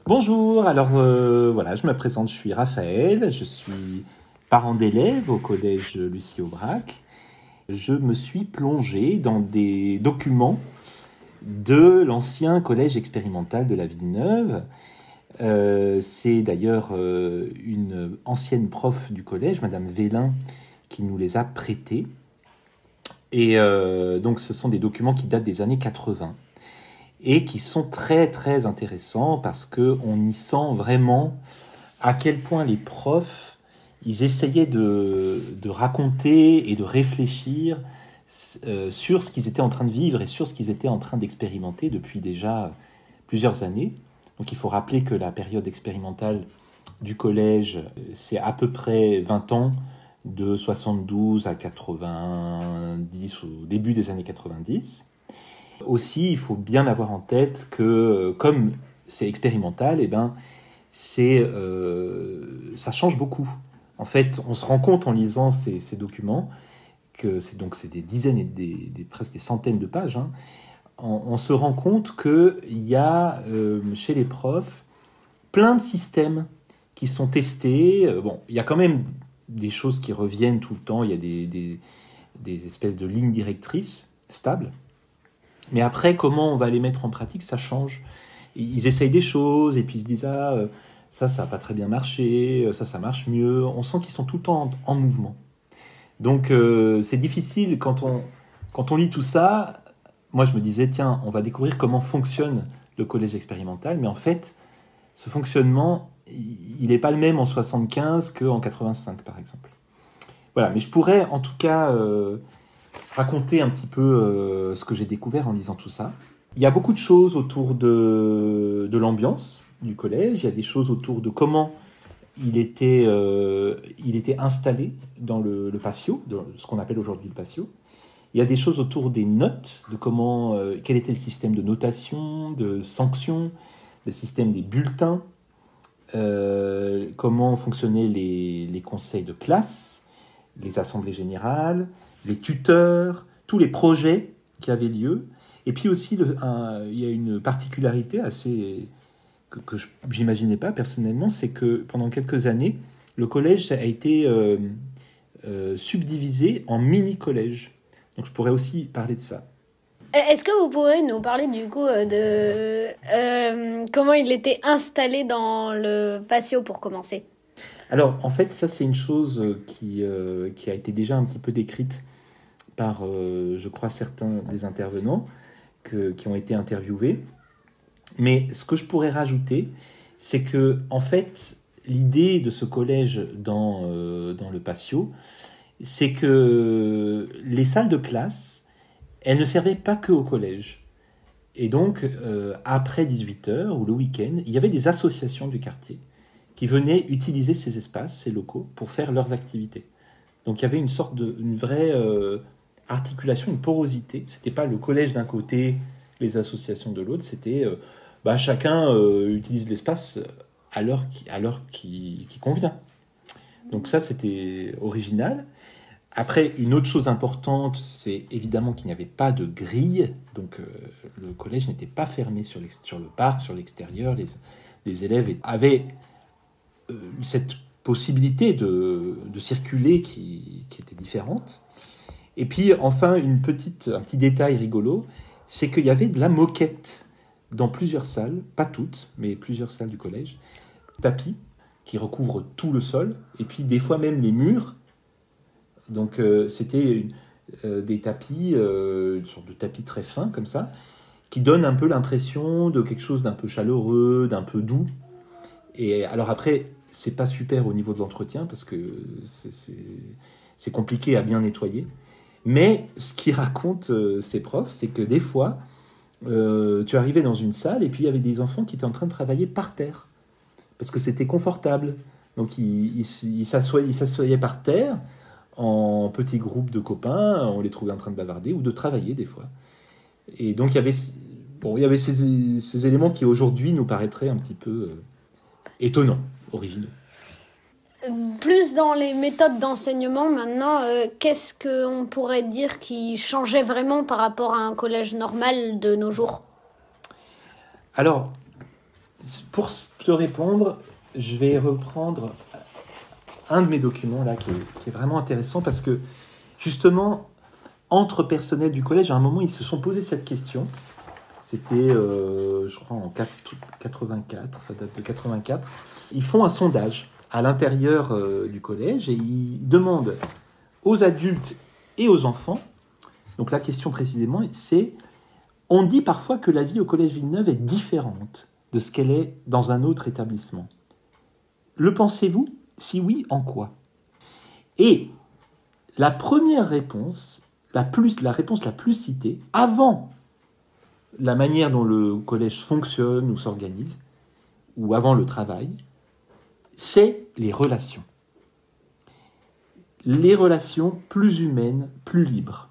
Bonjour, alors je me présente, je suis Raphaël, je suis parent d'élèves au collège Lucie Aubrac. Je me suis plongé dans des documents de l'ancien collège expérimental de la Villeneuve. C'est d'ailleurs une ancienne prof du collège, Madame Vélin, qui nous les a prêtés. Et donc ce sont des documents qui datent des années 80 et qui sont très très intéressants parce qu'on y sent vraiment à quel point les profs, ils essayaient de raconter et de réfléchir sur ce qu'ils étaient en train de vivre et sur ce qu'ils étaient en train d'expérimenter depuis déjà plusieurs années. Donc il faut rappeler que la période expérimentale du collège, c'est à peu près 20 ans, de 72 à 90, au début des années 90. Aussi, il faut bien avoir en tête que, comme c'est expérimental, ça change beaucoup. En fait, on se rend compte en lisant ces documents, que c'est des dizaines et presque des centaines de pages, hein. On se rend compte qu'il y a chez les profs plein de systèmes qui sont testés. Il y a quand même des choses qui reviennent tout le temps, il y a des espèces de lignes directrices stables. Mais après, comment on va les mettre en pratique, ça change. Ils essayent des choses et puis ils se disent ça n'a pas très bien marché, ça marche mieux. On sent qu'ils sont tout le temps en mouvement. Donc c'est difficile quand on lit tout ça. Moi, je me disais, tiens, on va découvrir comment fonctionne le collège expérimental, mais en fait, ce fonctionnement, il n'est pas le même en 75 qu'en 85, par exemple. Voilà, mais je pourrais en tout cas raconter un petit peu ce que j'ai découvert en lisant tout ça. Il y a beaucoup de choses autour de l'ambiance du collège, il y a des choses autour de comment il était installé dans le patio, ce qu'on appelle aujourd'hui le patio. Il y a des choses autour des notes, de quel était le système de notation, de sanctions, le système des bulletins, comment fonctionnaient les conseils de classe, les assemblées générales, les tuteurs, tous les projets qui avaient lieu. Et puis aussi, il y a une particularité assez que je n'imaginais pas personnellement, c'est que pendant quelques années, le collège a été subdivisé en mini-collèges. Donc je pourrais aussi parler de ça. Est-ce que vous pourrez nous parler du coup de comment il était installé dans le patio pour commencer ? Alors en fait, ça c'est une chose qui a été déjà un petit peu décrite par, je crois, certains des intervenants qui ont été interviewés. Mais ce que je pourrais rajouter, c'est que en fait, l'idée de ce collège dans le patio, c'est que les salles de classe, elles ne servaient pas que au collège. Et donc, après 18h ou le week-end, il y avait des associations du quartier qui venaient utiliser ces espaces, ces locaux, pour faire leurs activités. Donc, il y avait une vraie articulation, une porosité. C'était pas le collège d'un côté, les associations de l'autre. C'était chacun utilise l'espace à l'heure qui convient. Donc ça, c'était original. Après, une autre chose importante, c'est évidemment qu'il n'y avait pas de grille. Donc le collège n'était pas fermé sur le parc, sur l'extérieur. Les élèves avaient cette possibilité de circuler qui était différente. Et puis, enfin, un petit détail rigolo, c'est qu'il y avait de la moquette dans plusieurs salles, pas toutes, mais plusieurs salles du collège, tapis qui recouvrent tout le sol, et puis des fois même les murs. Donc c'était des tapis, une sorte de tapis très fin comme ça, qui donne un peu l'impression de quelque chose d'un peu chaleureux, d'un peu doux. Et alors après, c'est pas super au niveau de l'entretien, parce que c'est compliqué à bien nettoyer. Mais ce qu'ils racontent ces profs, c'est que des fois, tu arrivais dans une salle et puis il y avait des enfants qui étaient en train de travailler par terre parce que c'était confortable. Donc ils s'assoyaient par terre en petits groupes de copains, on les trouvait en train de bavarder ou de travailler des fois. Et donc il y avait ces éléments qui aujourd'hui nous paraîtraient un petit peu étonnants, originaux. Plus dans les méthodes d'enseignement maintenant, qu'est-ce qu'on pourrait dire qui changeait vraiment par rapport à un collège normal de nos jours ? Alors, pour te répondre, je vais reprendre un de mes documents là qui est vraiment intéressant parce que justement, entre personnels du collège, à un moment, ils se sont posé cette question. C'était, je crois, en 84, ça date de 84. Ils font un sondage à l'intérieur du collège et ils demandent aux adultes et aux enfants, donc la question précisément, c'est on dit parfois que la vie au collège Villeneuve est différente de ce qu'elle est dans un autre établissement. Le pensez-vous ? Si oui, en quoi ? Et la première réponse, la réponse la plus citée, avant la manière dont le collège fonctionne ou s'organise, ou avant le travail, c'est les relations. Les relations plus humaines, plus libres.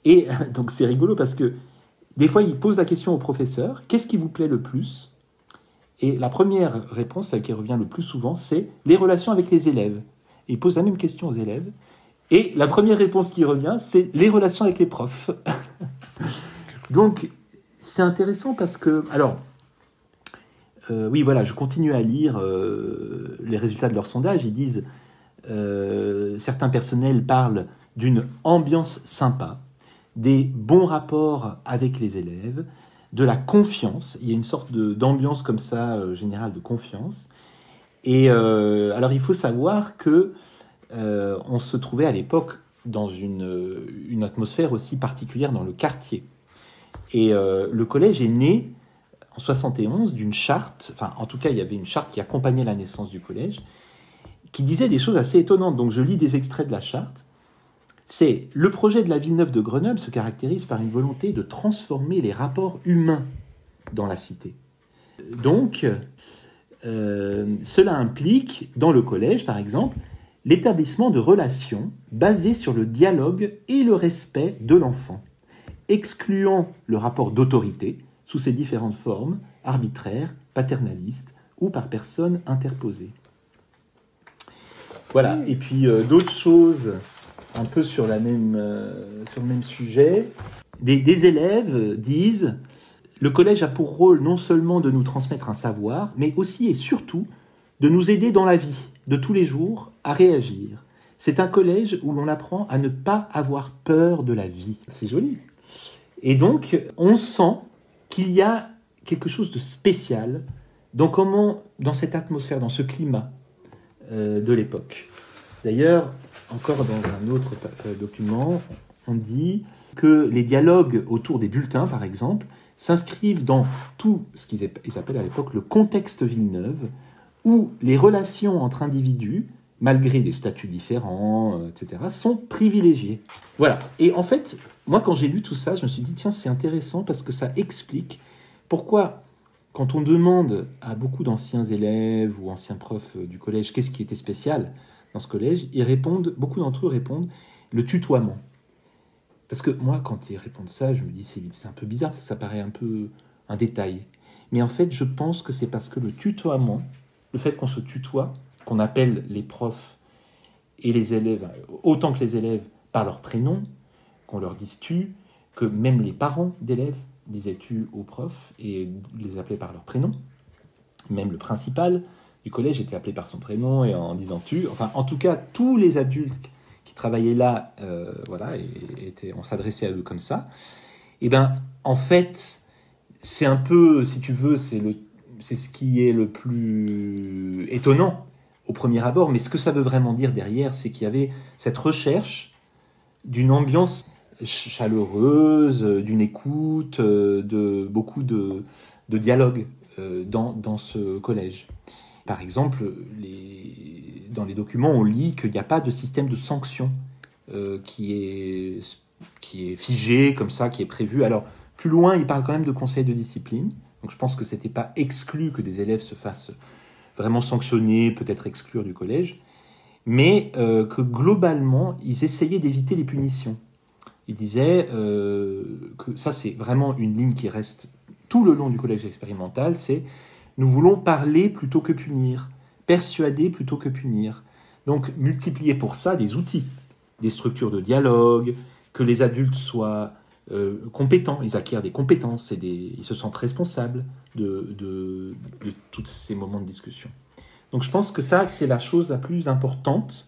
Et donc c'est rigolo parce que des fois, ils posent la question au professeur, qu'est-ce qui vous plaît le plus ? Et la première réponse, celle qui revient le plus souvent, c'est les relations avec les élèves. Et ils posent la même question aux élèves. Et la première réponse qui revient, c'est les relations avec les profs. Donc, c'est intéressant parce que... Alors, oui, voilà, je continue à lire les résultats de leur sondage. Ils disent, certains personnels parlent d'une ambiance sympa, des bons rapports avec les élèves, de la confiance. Il y a une sorte d'ambiance comme ça, générale de confiance. Et alors, il faut savoir que on se trouvait à l'époque dans une atmosphère aussi particulière dans le quartier. Et le collège est né en 71 d'une charte, enfin en tout cas il y avait une charte qui accompagnait la naissance du collège, qui disait des choses assez étonnantes. Donc je lis des extraits de la charte. C'est « Le projet de la ville neuve de Grenoble se caractérise par une volonté de transformer les rapports humains dans la cité. » Donc, cela implique, dans le collège par exemple, l'établissement de relations basées sur le dialogue et le respect de l'enfant, excluant le rapport d'autorité sous ses différentes formes, arbitraires, paternalistes ou par personne interposée. Voilà, et puis d'autres choses un peu sur le même sujet. Des élèves disent « Le collège a pour rôle non seulement de nous transmettre un savoir, mais aussi et surtout de nous aider dans la vie de tous les jours à réagir. C'est un collège où l'on apprend à ne pas avoir peur de la vie. » C'est joli. Et donc, on sent qu'il y a quelque chose de spécial dans cette atmosphère, dans ce climat de l'époque. D'ailleurs, encore dans un autre document, on dit que les dialogues autour des bulletins, par exemple, s'inscrivent dans tout ce qu'ils appellent à l'époque le contexte Villeneuve, où les relations entre individus, malgré des statuts différents, etc., sont privilégiées. Voilà. Et en fait, moi, quand j'ai lu tout ça, je me suis dit, tiens, c'est intéressant parce que ça explique pourquoi, quand on demande à beaucoup d'anciens élèves ou anciens profs du collège qu'est-ce qui était spécial dans ce collège, beaucoup d'entre eux répondent le tutoiement. Parce que moi, quand ils répondent ça, je me dis c'est un peu bizarre, ça paraît un peu un détail. Mais en fait, je pense que c'est parce que le tutoiement, le fait qu'on se tutoie, qu'on appelle les profs et les élèves, autant que les élèves, par leur prénom, qu'on leur dise tu, que même les parents d'élèves disaient tu aux profs et les appelaient par leur prénom. Même le principal du collège était appelé par son prénom et en disant tu. Enfin, en tout cas, tous les adultes qui travaillaient là, on s'adressait à eux comme ça. Et bien, en fait, c'est un peu, si tu veux, c'est ce qui est le plus étonnant au premier abord. Mais ce que ça veut vraiment dire derrière, c'est qu'il y avait cette recherche d'une ambiance chaleureuse, d'une écoute, de beaucoup de dialogue dans ce collège. Par exemple, dans les documents, on lit qu'il n'y a pas de système de sanction qui est figé comme ça, qui est prévu. Alors, plus loin, il parle quand même de conseil de discipline. Donc, je pense que ce n'était pas exclu que des élèves se fassent vraiment sanctionner, peut-être exclure du collège, mais que globalement, ils essayaient d'éviter les punitions. Ils disaient que ça, c'est vraiment une ligne qui reste tout le long du collège expérimental, c'est nous voulons parler plutôt que punir, persuader plutôt que punir. Donc, multiplier pour ça des outils, des structures de dialogue, que les adultes soient compétents, ils acquièrent des compétences, ils se sentent responsables de tous ces moments de discussion. Donc, je pense que ça, c'est la chose la plus importante,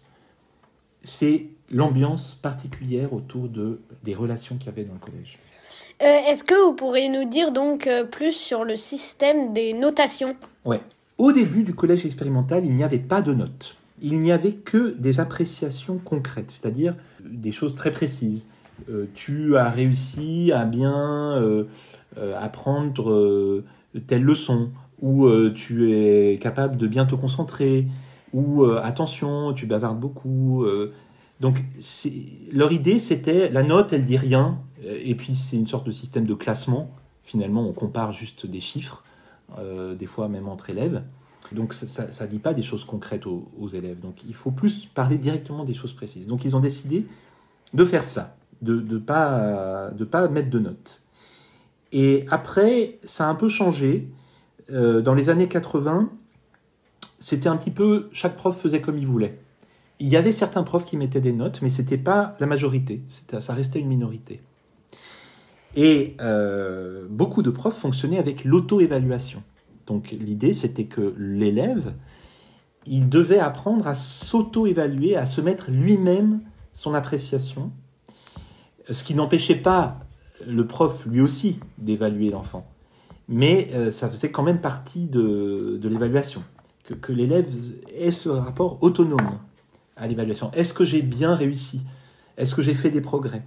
c'est l'ambiance particulière autour des relations qu'il y avait dans le collège. Est-ce que vous pourriez nous dire donc plus sur le système des notations ? Ouais. Au début du collège expérimental, il n'y avait pas de notes. Il n'y avait que des appréciations concrètes, c'est-à-dire des choses très précises. Tu as réussi à bien apprendre telle leçon, ou tu es capable de bien te concentrer, ou attention, tu bavardes beaucoup. Donc, leur idée, c'était la note, elle dit rien, et puis c'est une sorte de système de classement. Finalement, on compare juste des chiffres, des fois même entre élèves. Donc, ça ne dit pas des choses concrètes aux élèves. Donc, il faut plus parler directement des choses précises. Donc, ils ont décidé de faire ça, de pas mettre de notes. Et après, ça a un peu changé. Dans les années 80, c'était un petit peu, chaque prof faisait comme il voulait. Il y avait certains profs qui mettaient des notes, mais ce n'était pas la majorité, ça restait une minorité. Et beaucoup de profs fonctionnaient avec l'auto-évaluation. Donc l'idée, c'était que l'élève, il devait apprendre à s'auto-évaluer, à se mettre lui-même son appréciation, ce qui n'empêchait pas le prof, lui aussi, d'évaluer l'enfant. mais ça faisait quand même partie de l'évaluation, que l'élève ait ce rapport autonome à l'évaluation. Est-ce que j'ai bien réussi? Est-ce que j'ai fait des progrès?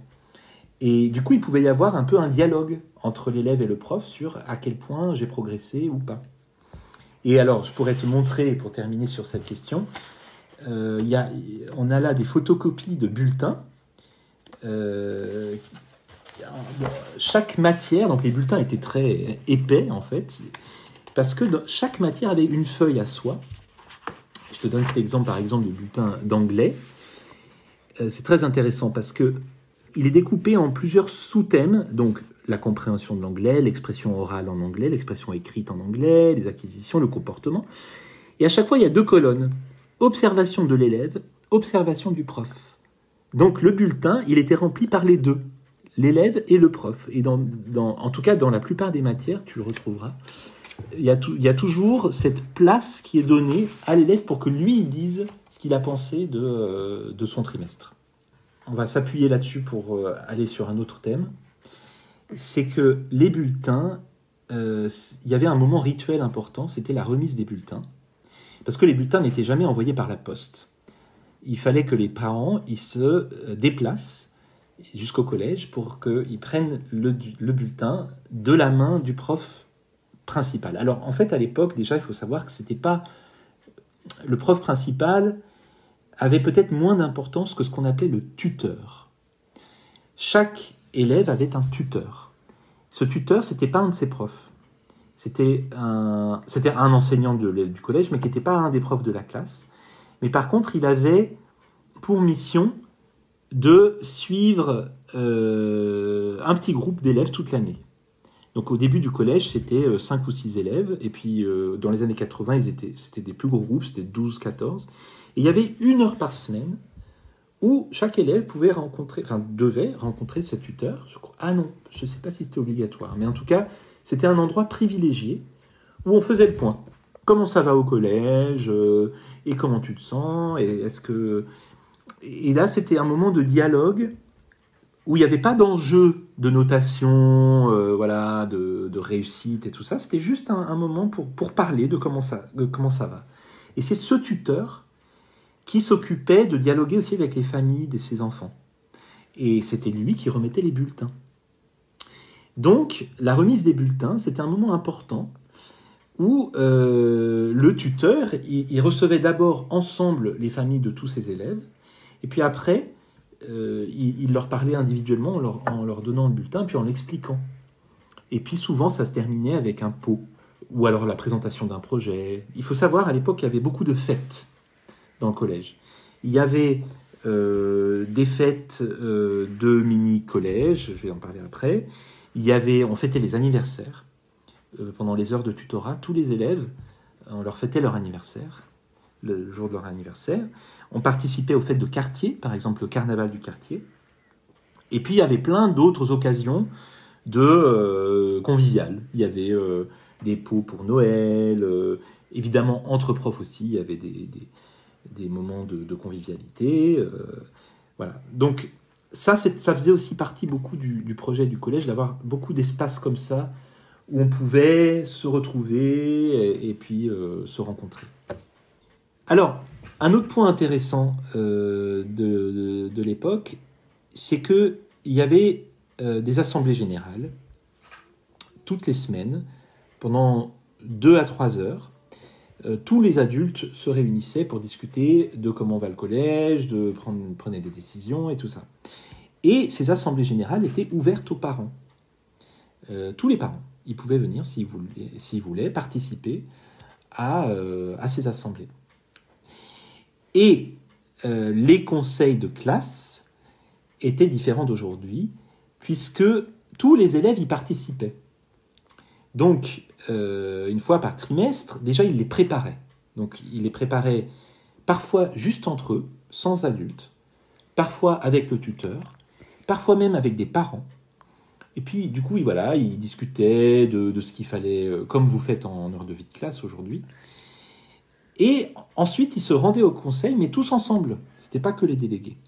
Et du coup, il pouvait y avoir un peu un dialogue entre l'élève et le prof sur à quel point j'ai progressé ou pas. Et alors, je pourrais te montrer, pour terminer sur cette question, on a là des photocopies de bulletins. Chaque matière, donc les bulletins étaient très épais en fait, parce que chaque matière avait une feuille à soi. Je te donne cet exemple, par exemple, du bulletin d'anglais. C'est très intéressant parce que il est découpé en plusieurs sous-thèmes, donc la compréhension de l'anglais, l'expression orale en anglais, l'expression écrite en anglais, les acquisitions, le comportement. Et à chaque fois, il y a 2 colonnes. Observation de l'élève, observation du prof. Donc le bulletin, il était rempli par les deux, l'élève et le prof. Et en tout cas, dans la plupart des matières, tu le retrouveras, il y a toujours cette place qui est donnée à l'élève pour que lui, il dise ce qu'il a pensé de son trimestre. On va s'appuyer là-dessus pour aller sur un autre thème. C'est que les bulletins, il y avait un moment rituel important, c'était la remise des bulletins. Parce que les bulletins n'étaient jamais envoyés par la poste. Il fallait que les parents ils se déplacent jusqu'au collège pour qu'ils prennent le bulletin de la main du prof principal. Alors en fait, à l'époque, déjà, il faut savoir que c'était pas... Le prof principal avait peut-être moins d'importance que ce qu'on appelait le tuteur. Chaque élève avait un tuteur. Ce tuteur, c'était pas un de ses profs. C'était un enseignant du collège, mais qui n'était pas un des profs de la classe. Mais par contre, il avait pour mission de suivre un petit groupe d'élèves toute l'année. Donc au début du collège, c'était 5 ou 6 élèves, et puis dans les années 80, c'était des plus gros groupes, c'était 12, 14. Et il y avait 1 heure par semaine où chaque élève devait rencontrer ses tuteurs. Ah non, je ne sais pas si c'était obligatoire, mais en tout cas, c'était un endroit privilégié où on faisait le point. Comment ça va au collège? Et comment tu te sens? Et là, c'était un moment de dialogue où il n'y avait pas d'enjeu de notation, de réussite et tout ça. C'était juste un moment pour parler de comment ça va. Et c'est ce tuteur qui s'occupait de dialoguer aussi avec les familles de ses enfants. Et c'était lui qui remettait les bulletins. Donc, la remise des bulletins, c'était un moment important où le tuteur, il recevait d'abord ensemble les familles de tous ses élèves, et puis après, il leur parlait individuellement en leur donnant le bulletin, puis en l'expliquant. Et puis souvent, ça se terminait avec un pot, ou alors la présentation d'un projet. Il faut savoir, à l'époque, il y avait beaucoup de fêtes dans le collège. Il y avait des fêtes de mini-collège, je vais en parler après. On fêtait les anniversaires. Pendant les heures de tutorat, tous les élèves, on leur fêtait leur anniversaire, le jour de leur anniversaire. On participait aux fêtes de quartier, par exemple le carnaval du quartier. Et puis il y avait plein d'autres occasions conviviales. Il y avait des pots pour Noël, évidemment entre profs aussi, il y avait des moments de convivialité. Voilà. Donc ça faisait aussi partie beaucoup du projet du collège, d'avoir beaucoup d'espaces comme ça, où on pouvait se retrouver et puis se rencontrer. Alors, un autre point intéressant de l'époque, c'est qu'il y avait des assemblées générales toutes les semaines, pendant 2 à 3 heures. Tous les adultes se réunissaient pour discuter de comment va le collège, prenaient des décisions et tout ça. Et ces assemblées générales étaient ouvertes aux parents. Tous les parents. Ils pouvaient venir, s'ils voulaient, participer à ces assemblées. Et les conseils de classe étaient différents d'aujourd'hui, puisque tous les élèves y participaient. Donc, une fois par trimestre, déjà, ils les préparaient. Donc, ils les préparaient parfois juste entre eux, sans adultes, parfois avec le tuteur, parfois même avec des parents. Et puis, du coup, ils discutaient de ce qu'il fallait, comme vous faites en heure de vie de classe aujourd'hui. Et ensuite, ils se rendaient au conseil, mais tous ensemble. Ce n'était pas que les délégués.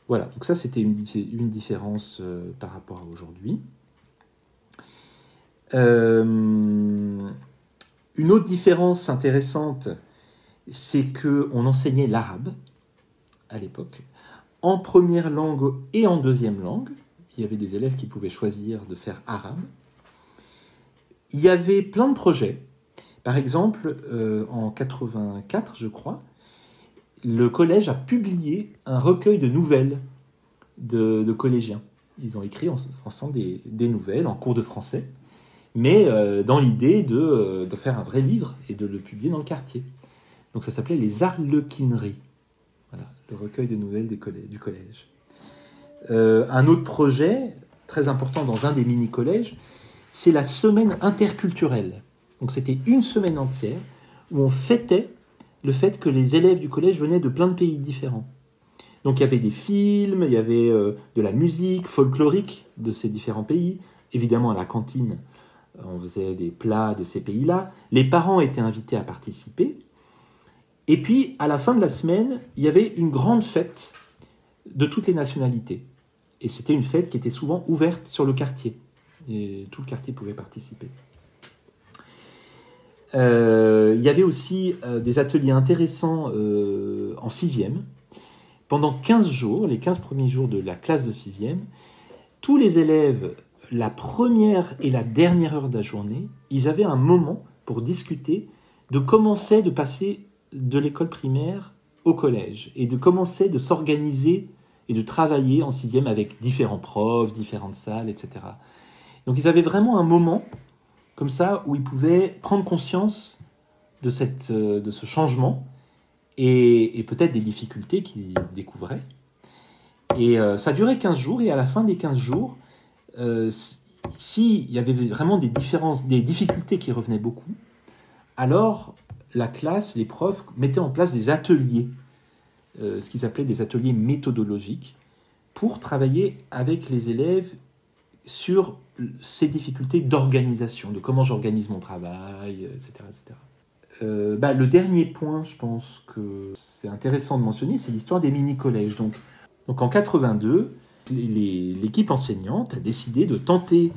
Voilà, donc ça, c'était une différence par rapport à aujourd'hui. Une autre différence intéressante, c'est qu'on enseignait l'arabe à l'époque, en première langue et en deuxième langue. Il y avait des élèves qui pouvaient choisir de faire arabe. Il y avait plein de projets. Par exemple, en 84, je crois, le collège a publié un recueil de nouvelles de collégiens. Ils ont écrit ensemble des nouvelles en cours de français, mais dans l'idée de faire un vrai livre et de le publier dans le quartier. Donc ça s'appelait Les Arlequineries. Voilà, le recueil de nouvelles du collège. Un autre projet très important dans un des mini-collèges, c'est la semaine interculturelle. Donc c'était une semaine entière où on fêtait le fait que les élèves du collège venaient de plein de pays différents. Donc il y avait des films, il y avait de la musique folklorique de ces différents pays. Évidemment, à la cantine, on faisait des plats de ces pays-là. Les parents étaient invités à participer. Et puis, à la fin de la semaine, il y avait une grande fête de toutes les nationalités. Et c'était une fête qui était souvent ouverte sur le quartier. Et tout le quartier pouvait participer. Il y avait aussi des ateliers intéressants en 6e. Pendant 15 jours, les 15 premiers jours de la classe de 6e, tous les élèves, la première et la dernière heure de la journée, ils avaient un moment pour discuter de comment c'est de passer de l'école primaire au collège et de commencer de s'organiser et de travailler en 6e avec différents profs, différentes salles, etc. Donc ils avaient vraiment un moment comme ça où ils pouvaient prendre conscience de ce changement et peut-être des difficultés qu'ils découvraient. Et ça durait 15 jours, et à la fin des 15 jours, s'il y avait vraiment des difficultés qui revenaient beaucoup, alors la classe, les profs mettaient en place des ateliers, ce qu'ils appelaient des ateliers méthodologiques, pour travailler avec les élèves sur ces difficultés d'organisation, de comment j'organise mon travail, etc. etc. Le dernier point, je pense que c'est intéressant de mentionner, c'est l'histoire des mini-collèges. Donc en 82, l'équipe enseignante a décidé de tenter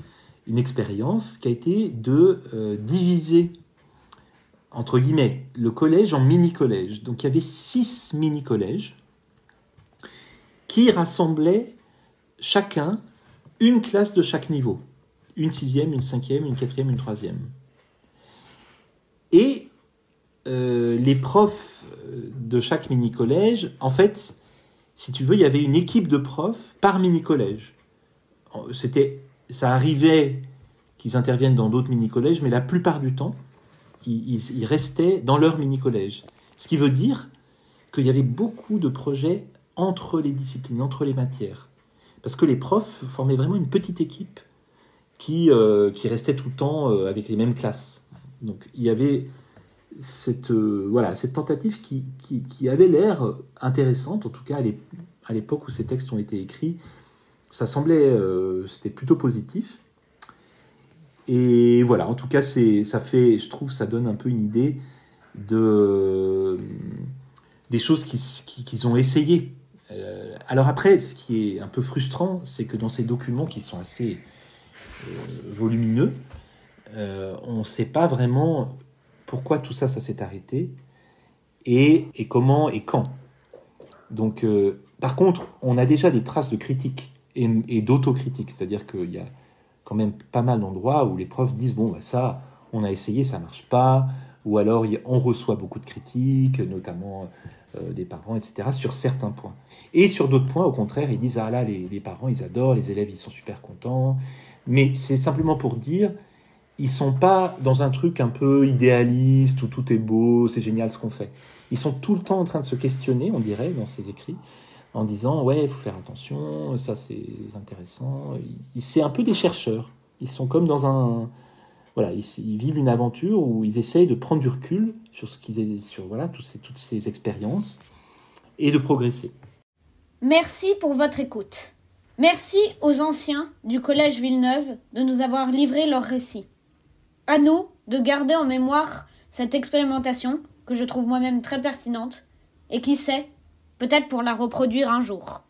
une expérience qui a été de diviser, entre guillemets, le collège en mini-collèges. Donc il y avait 6 mini-collèges qui rassemblaient chacun une classe de chaque niveau. Une 6e, une 5e, une 4e, une 3e. Et les profs de chaque mini-collège, en fait, si tu veux, il y avait une équipe de profs par mini-collège. Ça arrivait qu'ils interviennent dans d'autres mini-collèges, mais la plupart du temps, ils restaient dans leur mini-collège. Ce qui veut dire qu'il y avait beaucoup de projets entre les disciplines, entre les matières. Parce que les profs formaient vraiment une petite équipe qui restait tout le temps avec les mêmes classes. Donc il y avait cette tentative qui avait l'air intéressante, en tout cas à l'époque où ces textes ont été écrits. Ça semblait, c'était plutôt positif. Et voilà, en tout cas, je trouve, ça donne un peu une idée des choses qu'ils ont essayées. Alors après, ce qui est un peu frustrant, c'est que dans ces documents qui sont assez volumineux, on ne sait pas vraiment pourquoi tout ça s'est arrêté et comment et quand. Donc, par contre, on a déjà des traces de critique et d'autocritique, c'est-à-dire qu'il y a quand même pas mal d'endroits où les profs disent « bon, ça, on a essayé, ça ne marche pas », ou alors on reçoit beaucoup de critiques, notamment des parents, etc., sur certains points. Et sur d'autres points, au contraire, ils disent « ah là, les parents, ils adorent, les élèves, ils sont super contents ». Mais c'est simplement pour dire, ils ne sont pas dans un truc un peu idéaliste, où tout est beau, c'est génial ce qu'on fait. Ils sont tout le temps en train de se questionner, on dirait, dans ces écrits, en disant « ouais, il faut faire attention, ça c'est intéressant ». C'est un peu des chercheurs. Ils sont comme dans un... Voilà, ils vivent une aventure où ils essayent de prendre du recul sur toutes ces expériences et de progresser. Merci pour votre écoute. Merci aux anciens du Collège Villeneuve de nous avoir livré leur récit. À nous de garder en mémoire cette expérimentation que je trouve moi-même très pertinente et qui sait, peut-être pour la reproduire un jour.